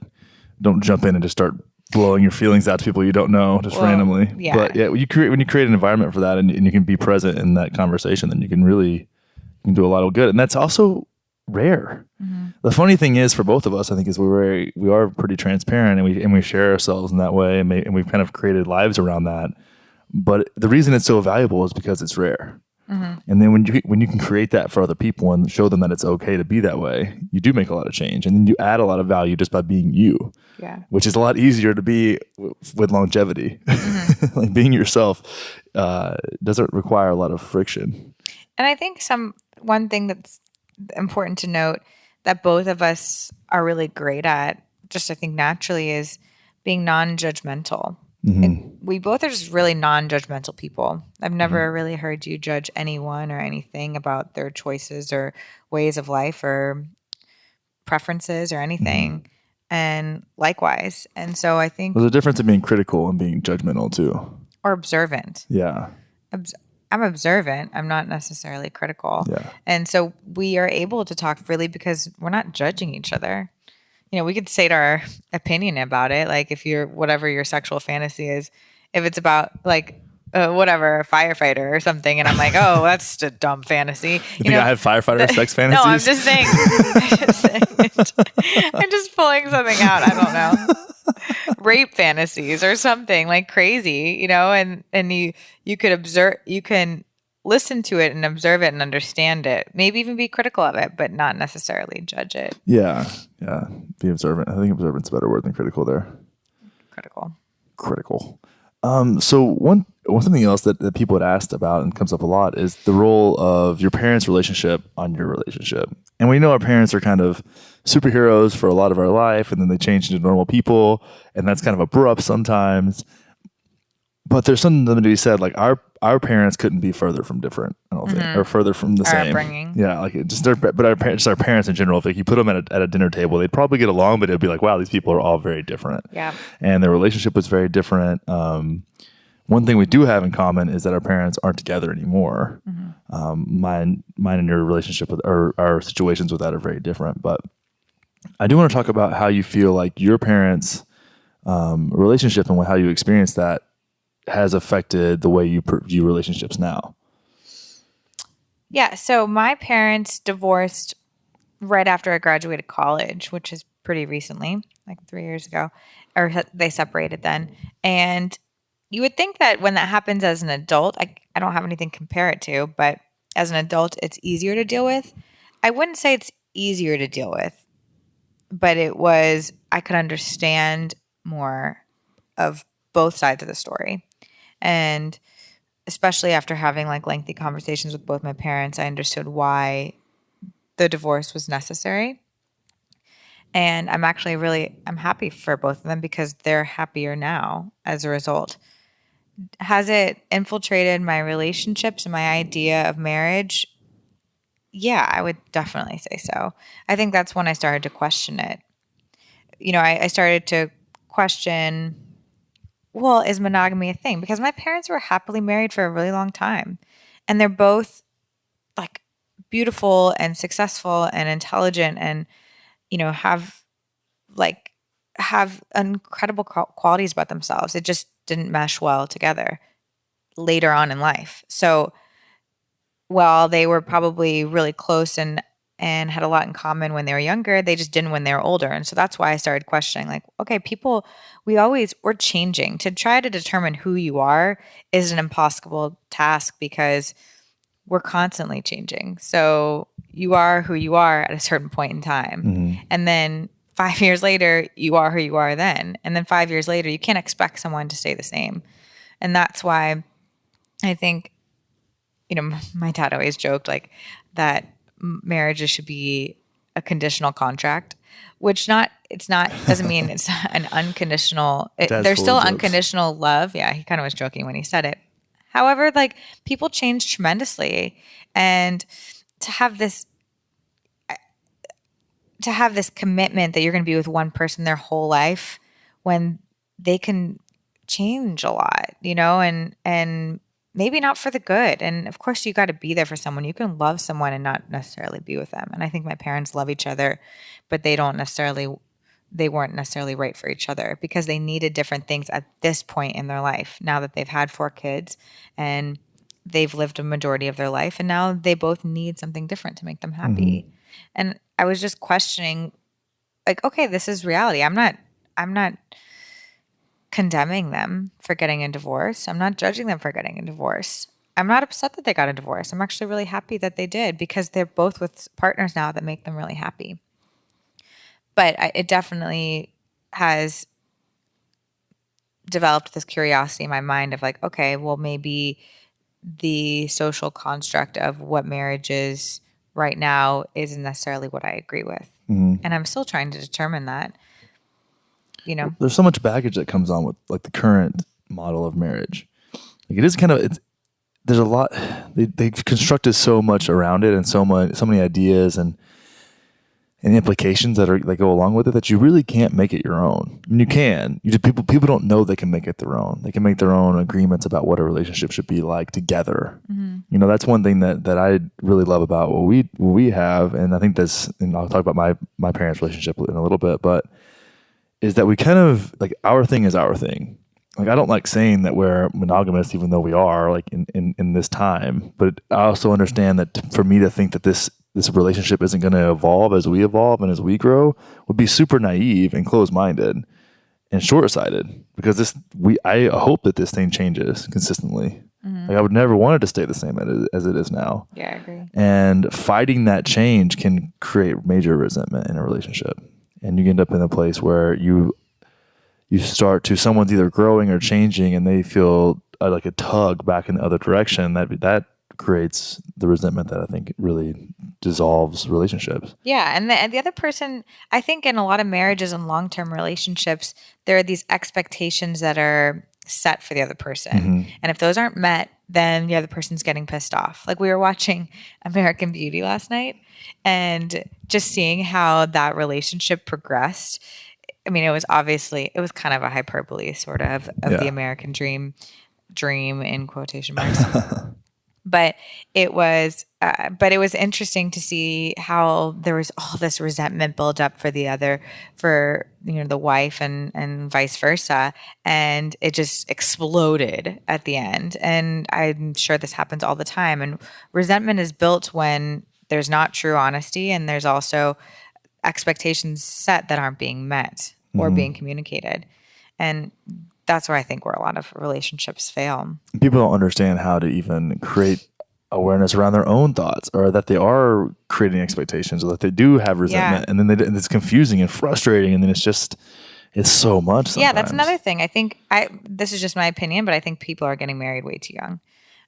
don't jump in and just start blowing your feelings out to people you don't know randomly. Yeah. But yeah, when you create an environment for that and you can be present in that conversation, then you can do a lot of good. And that's also rare. Mm-hmm. The funny thing is for both of us, I think, is we are pretty transparent and we share ourselves in that way, and we've kind of created lives around that. But the reason it's so valuable is because it's rare. Mm-hmm. And then when you can create that for other people and show them that it's okay to be that way, you do make a lot of change, and then you add a lot of value just by being you. Yeah, which is a lot easier to be with longevity. Mm-hmm. Like being yourself doesn't require a lot of friction. And I think one thing that's important to note that both of us are really great at, just I think naturally, is being non-judgmental. Mm-hmm. We both are just really non-judgmental people. I've never really heard you judge anyone or anything about their choices or ways of life or preferences or anything. Mm-hmm. And likewise. And so I think there's a difference in being critical and being judgmental too. Or observant. Yeah. I'm observant. I'm not necessarily critical. Yeah. And so we are able to talk freely because we're not judging each other. We could state our opinion about it. Like if whatever your sexual fantasy is, if it's about like whatever, a firefighter or something, and I'm like, oh, that's a dumb fantasy. You think I have firefighter sex fantasies? No, I'm just saying. I'm just pulling something out. I don't know. Rape fantasies or something like crazy, and you could observe, you can listen to it and observe it and understand it. Maybe even be critical of it, but not necessarily judge it. Yeah. Be observant. I think observant's a better word than critical there. Critical. So something else that people had asked about and comes up a lot is the role of your parents' relationship on your relationship. And we know our parents are kind of superheroes for a lot of our life, and then they change into normal people, and that's kind of abrupt sometimes. But there's something to be said, like our parents couldn't be further from different, I don't think, or further from the same. Upbringing. Yeah, like but our parents in general, if like you put them at a dinner table, they'd probably get along, but it'd be like, wow, these people are all very different. Yeah. And their relationship was very different. One thing we do have in common is that our parents aren't together anymore. Mine and your relationship with our situations with that are very different. But I do want to talk about how you feel like your parents' relationship and how you experience that has affected the way you view relationships now. Yeah. So my parents divorced right after I graduated college, which is pretty recently, like 3 years ago, or they separated then. And you would think that when that happens as an adult, I don't have anything to compare it to, but as an adult, it's easier to deal with. I wouldn't say it's easier to deal with, but I could understand more of both sides of the story. And especially after having like lengthy conversations with both my parents, I understood why the divorce was necessary. And I'm happy for both of them because they're happier now as a result. Has it infiltrated my relationships and my idea of marriage? Yeah, I would definitely say so. I think that's when I started to question it. I started to question, well, is monogamy a thing? Because my parents were happily married for a really long time. And they're both like beautiful and successful and intelligent and, have incredible qualities about themselves. It just didn't mesh well together later on in life. So while they were probably really close and had a lot in common when they were younger, they just didn't when they were older. And so that's why I started questioning, like, okay, we're changing. To try to determine who you are is an impossible task because we're constantly changing. So you are who you are at a certain point in time. Mm-hmm. And then 5 years later, you are who you are then. And then 5 years later, you can't expect someone to stay the same. And that's why I think, my dad always joked like that marriages should be a conditional contract, which doesn't mean it's an unconditional, there's still unconditional love. Yeah. He kind of was joking when he said it. However, like people change tremendously, and to have this commitment that you're going to be with one person their whole life when they can change a lot, and maybe not for the good. And of course you got to be there for someone. You can love someone and not necessarily be with them. And I think my parents love each other, but they weren't necessarily right for each other because they needed different things at this point in their life. Now that they've had 4 kids and they've lived a majority of their life, and now they both need something different to make them happy. Mm-hmm. And I was just questioning, like, okay, this is reality. I'm not condemning them for getting a divorce. I'm not judging them for getting a divorce. I'm not upset that they got a divorce. I'm actually really happy that they did because they're both with partners now that make them really happy. But it definitely has developed this curiosity in my mind of like, okay, well, maybe the social construct of what marriage is right now isn't necessarily what I agree with. Mm-hmm. And I'm still trying to determine that. There's so much baggage that comes on with like the current model of marriage. Like it is kind of, there's a lot, they've constructed so much around it and so many ideas and implications that go along with it that you really can't make it your own. I mean, you can. People don't know they can make it their own. They can make their own agreements about what a relationship should be like together. Mm-hmm. That's one thing that I really love about what we have, and I think and I'll talk about my parents' relationship in a little bit, but is that we kind of like our thing is our thing. Like I don't like saying that we're monogamous, even though we are like in this time. But I also understand that for me to think that this relationship isn't going to evolve as we evolve and as we grow would be super naive and closed-minded and short-sighted. Because I hope that this thing changes consistently. Mm-hmm. Like I would never want it to stay the same as it is now. Yeah, I agree. And fighting that change can create major resentment in a relationship. And you end up in a place where you start to, someone's either growing or changing and they feel like a tug back in the other direction, that creates the resentment that I think really dissolves relationships. Yeah. And the other person, I think in a lot of marriages and long-term relationships, there are these expectations that are set for the other person. Mm-hmm. And if those aren't met, then the other person's getting pissed off. Like we were watching American Beauty last night and just seeing how that relationship progressed. I mean, it was kind of a hyperbole sort of the American dream in quotation marks. But it was interesting to see how there was all this resentment build up for the wife and vice versa. And it just exploded at the end. And I'm sure this happens all the time. And resentment is built when there's not true honesty and there's also expectations set that aren't being met or being communicated. And that's where I think where a lot of relationships fail. People don't understand how to even create awareness around their own thoughts, or that they are creating expectations, or that they do have resentment, and then it's confusing and frustrating, and then it's so much sometimes. Yeah, that's another thing. I think this is just my opinion, but I think people are getting married way too young.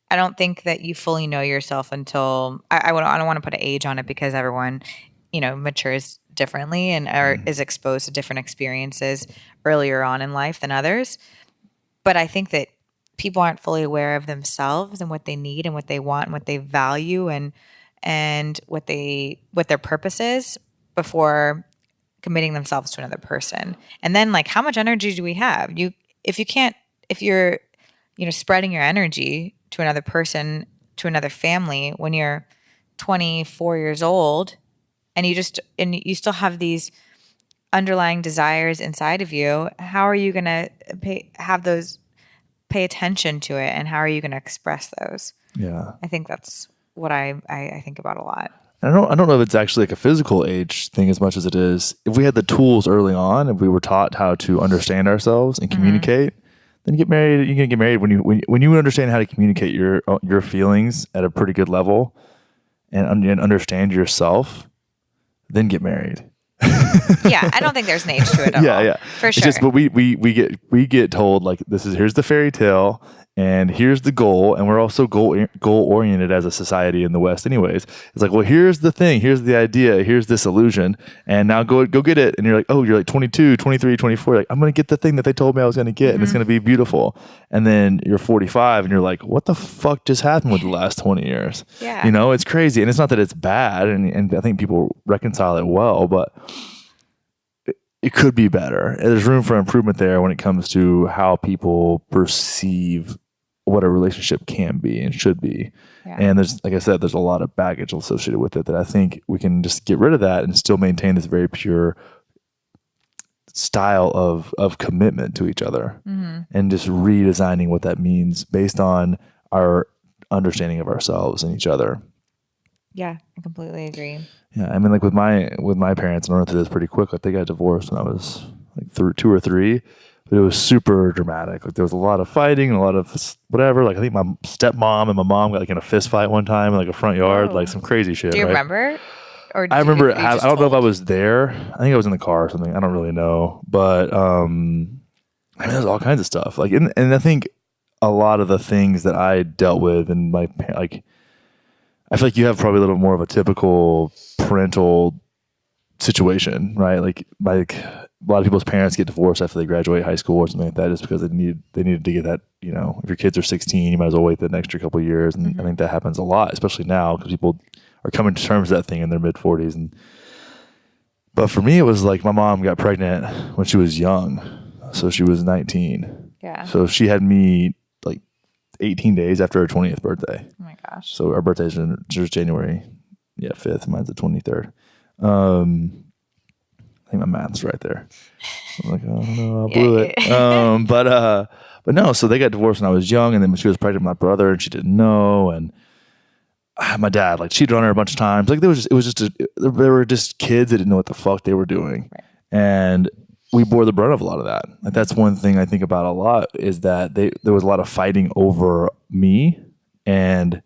I don't think that you fully know yourself until I don't want to put an age on it because everyone, matures differently and is exposed to different experiences earlier on in life than others. But I think that people aren't fully aware of themselves and what they need and what they want and what they value and what their purpose is before committing themselves to another person. And then like, how much energy do we have? If you're spreading your energy to another person, to another family when you're 24 years old and you still have these underlying desires inside of you, how are you going to pay attention to it, and how are you going to express those? Yeah. I think that's what I think about a lot. I don't know if it's actually like a physical age thing as much as it is. If we had the tools early on, if we were taught how to understand ourselves and communicate, then you get married. You can get married when you understand how to communicate your feelings at a pretty good level and understand yourself. Then get married. Yeah, I don't think there's an age to it at all. Yeah, for sure. It's just, but we get told like here's the fairy tale and here's the goal, and we're also goal oriented as a society in the West. Anyways, it's like, well, here's the thing, here's the idea, here's this illusion, and now go get it. And you're like, oh, you're like 22, 23, 24. Like, I'm gonna get the thing that they told me I was gonna get, and it's gonna be beautiful. And then you're 45, and you're like, what the fuck just happened with the last 20 years? Yeah, it's crazy, and it's not that it's bad, and I think people reconcile it well, but it could be better. There's room for improvement there when it comes to how people perceive what a relationship can be and should be. Yeah. And there's, like I said, there's a lot of baggage associated with it that I think we can just get rid of that and still maintain this very pure style of commitment to each other, and just redesigning what that means based on our understanding of ourselves and each other. Yeah, I completely agree. Yeah, I mean, like with my parents, and I went through this pretty quick. Like they got divorced when I was like 2 or 3, but it was super dramatic. Like there was a lot of fighting and a lot of whatever. Like I think my stepmom and my mom got like in a fist fight one time in like a front yard, like some crazy shit. Do you remember? Or I remember. I don't know if I was there. I think I was in the car or something. I don't really know, but I mean, there's all kinds of stuff. Like, and I think a lot of the things that I dealt with and I feel like you have probably a little more of a typical parental situation, right? Like a lot of people's parents get divorced after they graduate high school or something like that, just because they needed to get that. If your kids are 16, you might as well wait the extra couple of years, and I think that happens a lot, especially now because people are coming to terms with that thing in their mid 40s. But for me, it was like my mom got pregnant when she was young, so she was 19. Yeah. So she had me 18 days after her 20th birthday. Oh my gosh. So our birthdays are just January 5th. Mine's the 23rd. I think my math's right there. I'm like, oh no, I blew it. But no, so they got divorced when I was young, and then when she was pregnant with my brother and she didn't know, and my dad cheated on her a bunch of times. Like they were just kids that didn't know what the fuck they were doing. Right. And we bore the brunt of a lot of that. Like that's one thing I think about a lot, is that there was a lot of fighting over me, and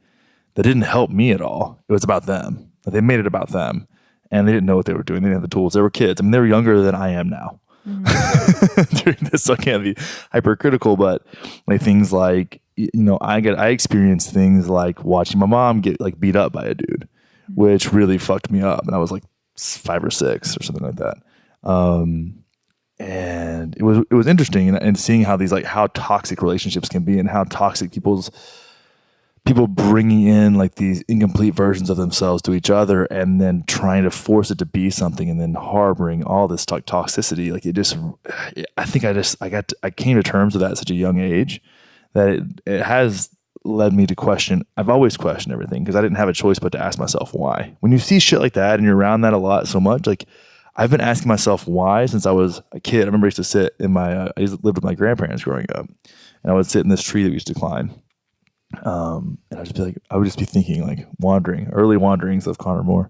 that didn't help me at all. It was about them. They made it about them, and they didn't know what they were doing. They didn't have the tools. They were kids. I mean, they were younger than I am now. During this, so I can't be hypercritical, but like things like, I experienced things like watching my mom get like beat up by a dude, which really fucked me up. And I was like 5 or 6 or something like that. And it was interesting and seeing how these like how toxic relationships can be and how toxic people bringing in like these incomplete versions of themselves to each other and then trying to force it to be something and then harboring all this toxicity. Like I came to terms with that at such a young age that it has led me to question. I've always questioned everything because I didn't have a choice but to ask myself why. When you see shit like that and you're around that a lot so much, like I've been asking myself why since I was a kid. I remember I used to sit in I used to live with my grandparents growing up, and I would sit in this tree that we used to climb. And I would just be thinking like early wanderings of Connor Moore.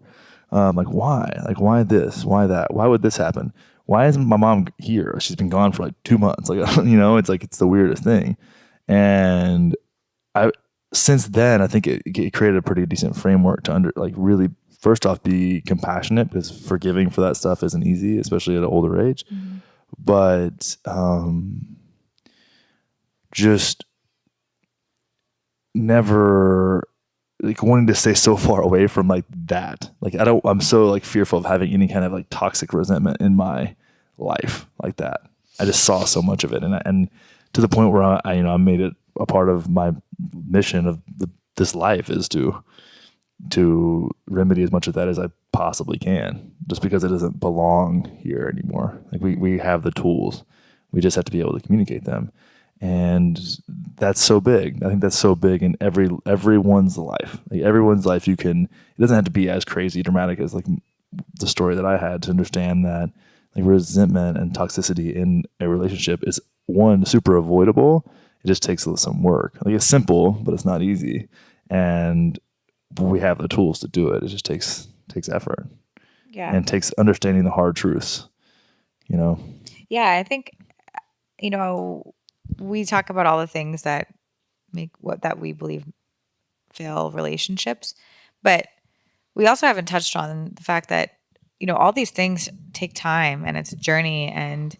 Like why? Like why this? Why that? Why would this happen? Why isn't my mom here? She's been gone for like 2 months. Like, it's like, it's the weirdest thing. And since then, I think it created a pretty decent framework to really, first off, be compassionate because forgiving for that stuff isn't easy, especially at an older age. Mm-hmm. But, just never like wanting to stay so far away from like that. Like I'm so like fearful of having any kind of like toxic resentment in my life like that. I just saw so much of it, and to the point where I made it a part of my mission of this life is to remedy as much of that as I possibly can, just because it doesn't belong here anymore. Like we have the tools, we just have to be able to communicate them. And that's so big. I think that's so big in everyone's life. Like everyone's life, it doesn't have to be as crazy dramatic as like the story that I had to understand that like resentment and toxicity in a relationship is one, super avoidable. It just takes some work. Like it's simple, but it's not easy. And we have the tools to do it. It just takes effort. Yeah. And takes understanding the hard truths, Yeah, I think, we talk about all the things that make that we believe fail relationships, but we also haven't touched on the fact that all these things take time and it's a journey and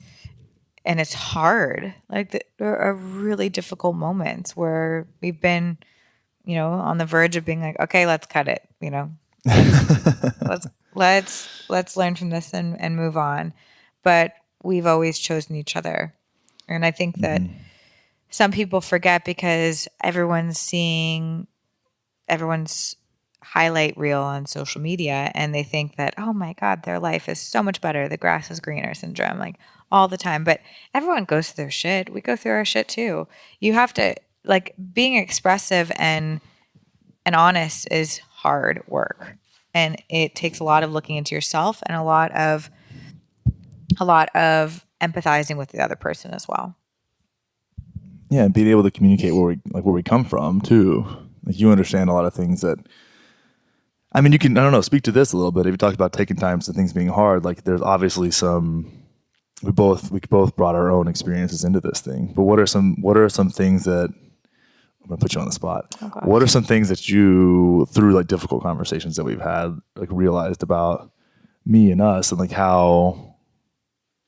it's hard. Like there are really difficult moments where we've been on the verge of being like, okay, let's cut it. Let's learn from this and move on. But we've always chosen each other. And I think that some people forget because everyone's seeing everyone's highlight reel on social media and they think that, oh my God, their life is so much better. The grass is greener syndrome, like all the time. But everyone goes through their shit. We go through our shit too. You have to like being expressive and honest is hard work. And it takes a lot of looking into yourself and a lot of empathizing with the other person as well. Yeah, and being able to communicate where we come from too. Like you understand a lot of things that, I mean, you can, I don't know, speak to this a little bit. If you talked about taking time to things being hard, like there's obviously we both brought our own experiences into this thing. But what are some things that, I'm gonna put you on the spot. Oh, what are some things that you, through like difficult conversations that we've had, like realized about me and us and like how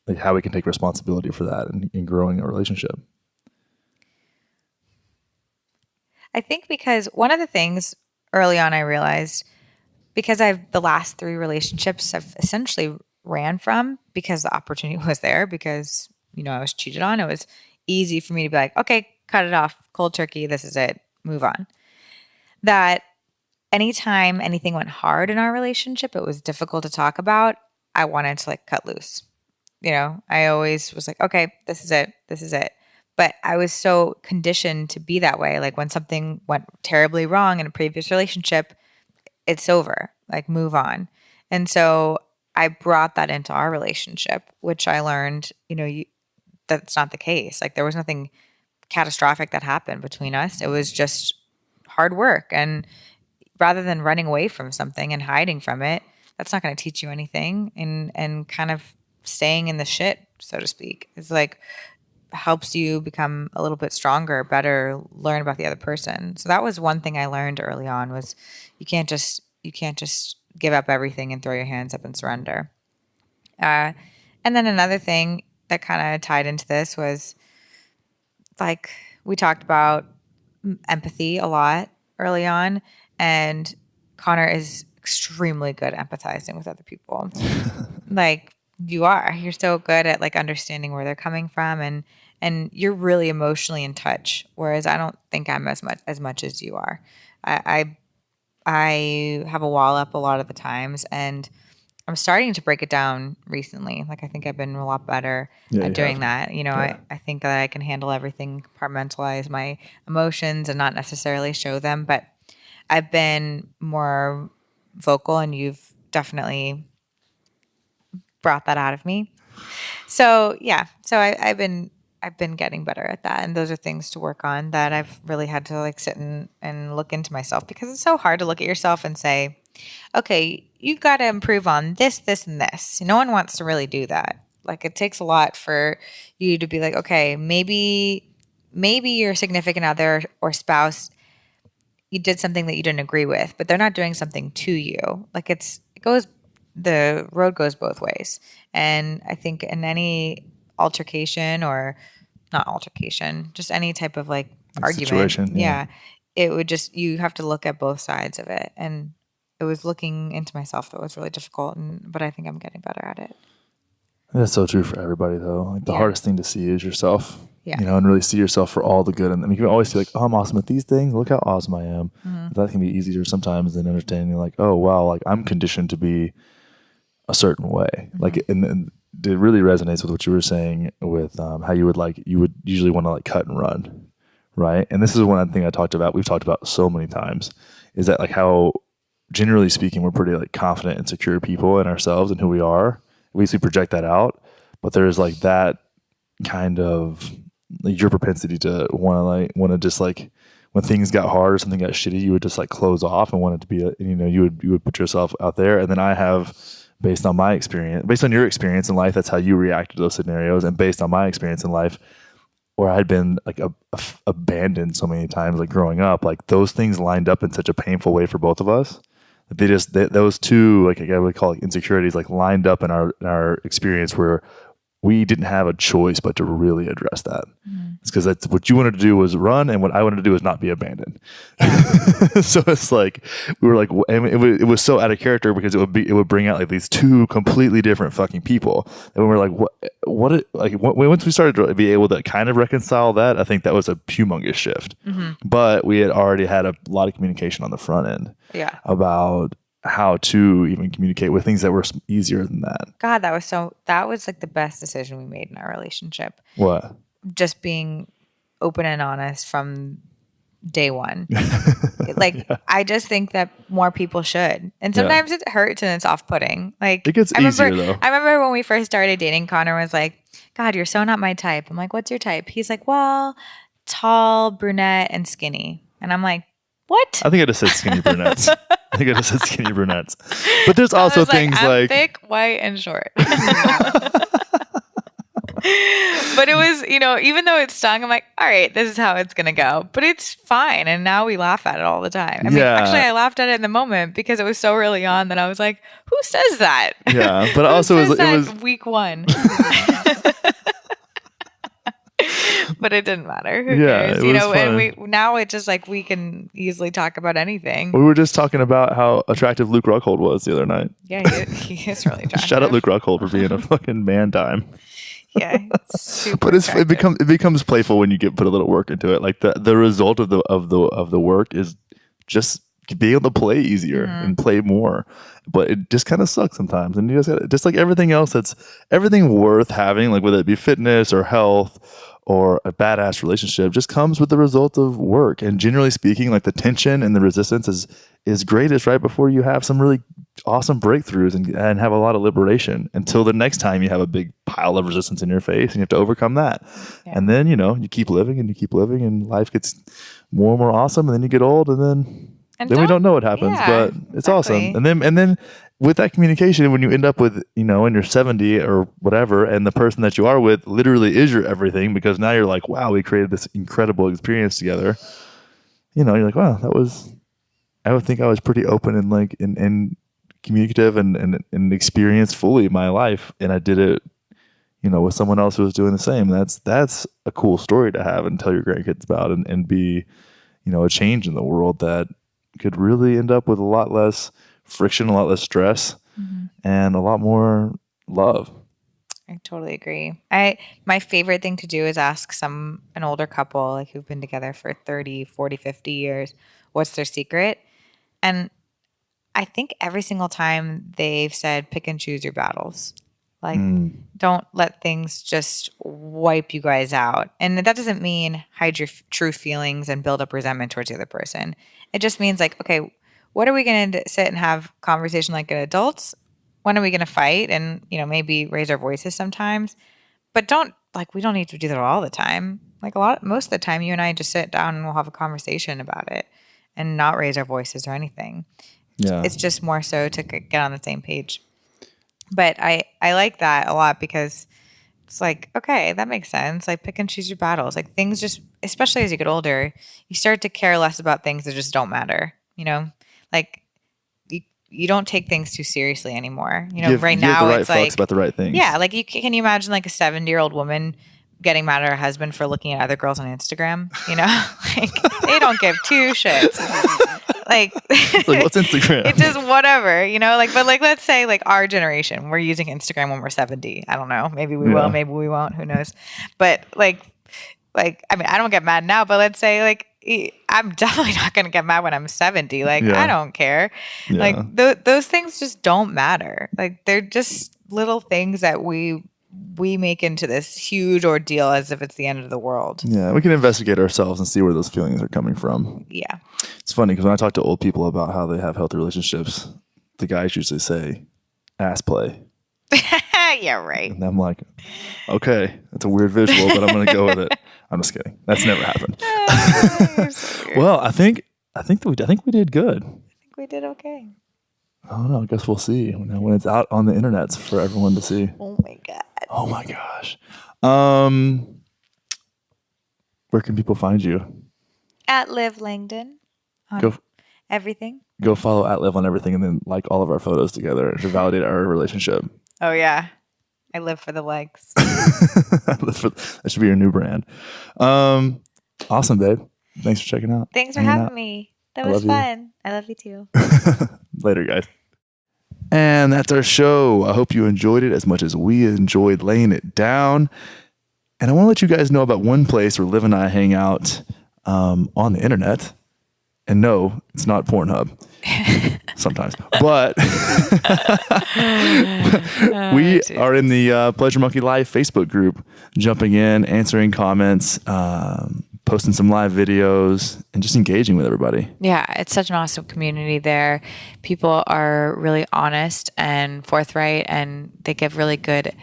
we can take responsibility for that in growing a relationship? I think because one of the things early on I realized, because the last 3 relationships I've essentially ran from because the opportunity was there, because, I was cheated on. It was easy for me to be like, okay, cut it off, cold turkey, this is it, move on. That anytime anything went hard in our relationship, it was difficult to talk about, I wanted to like cut loose. I always was like, okay, this is it. But I was so conditioned to be that way. Like when something went terribly wrong in a previous relationship, it's over, like move on. And so I brought that into our relationship, which I learned, that's not the case. Like there was nothing catastrophic that happened between us. It was just hard work. And rather than running away from something and hiding from it, that's not going to teach you anything. And kind of staying in the shit, so to speak, is like helps you become a little bit stronger, better, learn about the other person. So that was one thing I learned early on was you can't just give up everything and throw your hands up and surrender. And then another thing that kind of tied into this was like we talked about empathy a lot early on, and Connor is extremely good at empathizing with other people. Like you're so good at like understanding where they're coming from, and you're really emotionally in touch. Whereas I don't think I'm as much as you are. I have a wall up a lot of the times, and I'm starting to break it down recently. Like I think I've been a lot better at doing that. You know, I think that I can handle everything, compartmentalize my emotions and not necessarily show them. But I've been more vocal, and you've definitely brought that out of me. So yeah, I've been getting better at that, and those are things to work on that I've really had to like sit and look into myself, because it's so hard to look at yourself and say, okay, you got to improve on this, this, and this. No one wants to really do that. Like it takes a lot for you to be like, okay, maybe your significant other or spouse, you did something that you didn't agree with, but they're not doing something to you. Like the road goes both ways. And I think in any altercation, or not altercation, just any type of like argument, situation, it would just, you have to look at both sides of it. And it was looking into myself that was really difficult, but I think I'm getting better at it. That's so true for everybody, though. Like the hardest thing to see is yourself. Yeah. You know, and really see yourself for all the good. And I mean, you can always be like, oh, I'm awesome at these things. Look how awesome I am. Mm-hmm. That can be easier sometimes than understanding like, oh, wow, like I'm conditioned to be a certain way. Mm-hmm. Like, and it really resonates with what you were saying with how you would usually want to like cut and run. Right. And this is one thing we've talked about so many times, is that like how, generally speaking, we're pretty like confident and secure people in ourselves and who we are. At least we project that out. But there's like that kind of like your propensity to want to just like when things got hard or something got shitty, you would just like close off and want it to be you would put yourself out there. And then I have, based on your experience in life, that's how you react to those scenarios. And based on my experience in life, where I'd been like abandoned so many times, like growing up, like those things lined up in such a painful way for both of us. Those two, like I would call it insecurities, like lined up in our experience where we didn't have a choice but to really address that. Mm. It's because that's what you wanted to do was run, and what I wanted to do was not be abandoned. So it's like we were like, and it was so out of character because it would bring out like these two completely different fucking people. And we were like, once we started to be able to kind of reconcile that, I think that was a humongous shift. Mm-hmm. But we had already had a lot of communication on the front end about how to even communicate with things that were easier than that. God, that was like the best decision we made in our relationship. What? Just being open and honest from day one. I just think that more people should. And sometimes it hurts and it's off-putting. Like it gets easier though. I remember when we first started dating, Connor was like, God, you're so not my type. I'm like, what's your type? He's like, well, tall, brunette, and skinny. And I'm like, what? I think I just said skinny brunettes. But there's also things like thick, white, and short. But it was, even though it stung, I'm like, all right, this is how it's going to go. But it's fine. And now we laugh at it all the time. I mean, actually, I laughed at it in the moment because it was so early on that I was like, who says that? Yeah. But also it was week one. But it didn't matter. Who cares? It was fun. And now it's just like we can easily talk about anything. We were just talking about how attractive Luke Rockhold was the other night. Yeah, he is really attractive. Shout out Luke Rockhold for being a fucking man dime. Yeah, super but it becomes playful when you put a little work into it. Like the result of the work is just being able to play easier and play more. But it just kind of sucks sometimes. And you just like everything else, everything worth having, like whether it be fitness or health or a badass relationship, just comes with the result of work. And generally speaking, like the tension and the resistance is greatest right before you have some really awesome breakthroughs and have a lot of liberation, until the next time you have a big pile of resistance in your face and you have to overcome that. Yeah. And then, you keep living and life gets more and more awesome. And then you get old and then we don't know what happens, but it's awesome. And then with that communication, when you end up with, in your 70 or whatever, and the person that you are with literally is your everything, because now you're like, wow, we created this incredible experience together. You're like, wow, I would think I was pretty open and like, and communicative and experienced fully my life. And I did it, with someone else who was doing the same. That's a cool story to have and tell your grandkids about and be, a change in the world that could really end up with a lot less friction, a lot less stress, and a lot more love. I totally agree. My favorite thing to do is ask an older couple, like who've been together for 30, 40, 50 years, what's their secret? And I think every single time they've said, pick and choose your battles. Like, don't let things just wipe you guys out. And that doesn't mean hide your true feelings and build up resentment towards the other person. It just means like, okay, what are we going to sit and have conversation like adults? When are we going to fight? And, maybe raise our voices sometimes. But we don't need to do that all the time. Like most of the time, you and I just sit down and we'll have a conversation about it and not raise our voices or anything. Yeah. It's just more so to get on the same page. But I like that a lot because it's like, okay, that makes sense. Like pick and choose your battles. Like things just, especially as you get older, you start to care less about things that just don't matter. Like you don't take things too seriously anymore. Right now it's like about the right things. Yeah, like can you imagine like a 70-year-old woman getting mad at her husband for looking at other girls on Instagram? Like they don't give two shits. Like what's Instagram? It's just whatever, but let's say like our generation, we're using Instagram when we're 70. I don't know. Maybe we will, maybe we won't, who knows? But like, I mean, I don't get mad now, but let's say like, I'm definitely not going to get mad when I'm 70. Like, I don't care. Yeah. Like those things just don't matter. Like they're just little things that we make into this huge ordeal as if it's the end of the world. Yeah, we can investigate ourselves and see where those feelings are coming from. Yeah. It's funny because when I talk to old people about how they have healthy relationships, the guys usually say, ass play. Yeah, right. And I'm like, okay, that's a weird visual, but I'm going to go with it. I'm just kidding. That's never happened. Well, I think we did good. I think we did okay. I don't know. I guess we'll see when it's out on the internet for everyone to see. Oh my God. Oh my gosh. Where can people find you? At Liv Langdon on everything. Go follow at Liv on everything and then like all of our photos together to validate our relationship. Oh yeah. I live for the likes. That should be your new brand. Awesome, babe. Thanks for checking out. Thanks for having me. That was fun. I love you too. Later, guys. And that's our show. I hope you enjoyed it as much as we enjoyed laying it down. And I want to let you guys know about one place where Liv and I hang out on the internet. And no, it's not Pornhub. Sometimes. But we are in the Pleasure Monkey Life Facebook group, jumping in, answering comments, posting some live videos, and just engaging with everybody. Yeah, it's such an awesome community there. People are really honest and forthright, and they give really good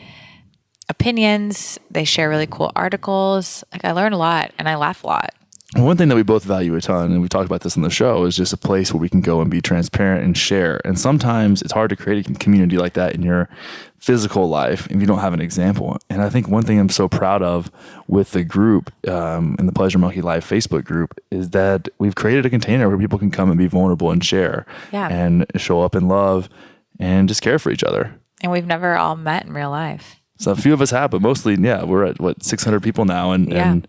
opinions. They share really cool articles. Like I learn a lot, and I laugh a lot. One thing that we both value a ton, and we talked about this on the show, is just a place where we can go and be transparent and share. And sometimes it's hard to create a community like that in your physical life if you don't have an example. And I think one thing I'm so proud of with the group, in the Pleasure Monkey Life Facebook group, is that we've created a container where people can come and be vulnerable and share and show up in love and just care for each other. And we've never all met in real life. So a few of us have, but mostly, we're at 600 people now, and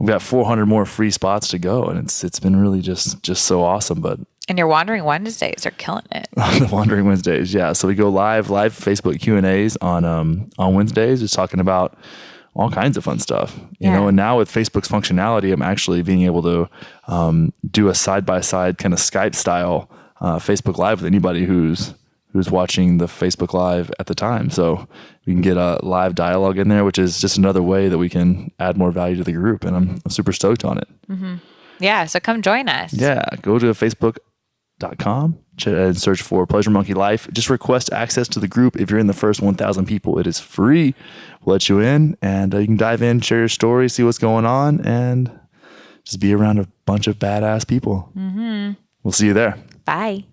we've got 400 more free spots to go, and it's been really just so awesome. And your Wandering Wednesdays are killing it. The Wandering Wednesdays, yeah. So we go live Facebook Q&As on Wednesdays, just talking about all kinds of fun stuff, you know. And now with Facebook's functionality, I'm actually being able to do a side-by-side kind of Skype style Facebook Live with anybody who's watching the Facebook Live at the time. So we can get a live dialogue in there, which is just another way that we can add more value to the group. And I'm super stoked on it. Mm-hmm. Yeah. So come join us. Yeah. Go to facebook.com and search for Pleasure Monkey Life. Just request access to the group. If you're in the first 1,000 people, it is free. We'll let you in, and you can dive in, share your story, see what's going on, and just be around a bunch of badass people. Mm-hmm. We'll see you there. Bye.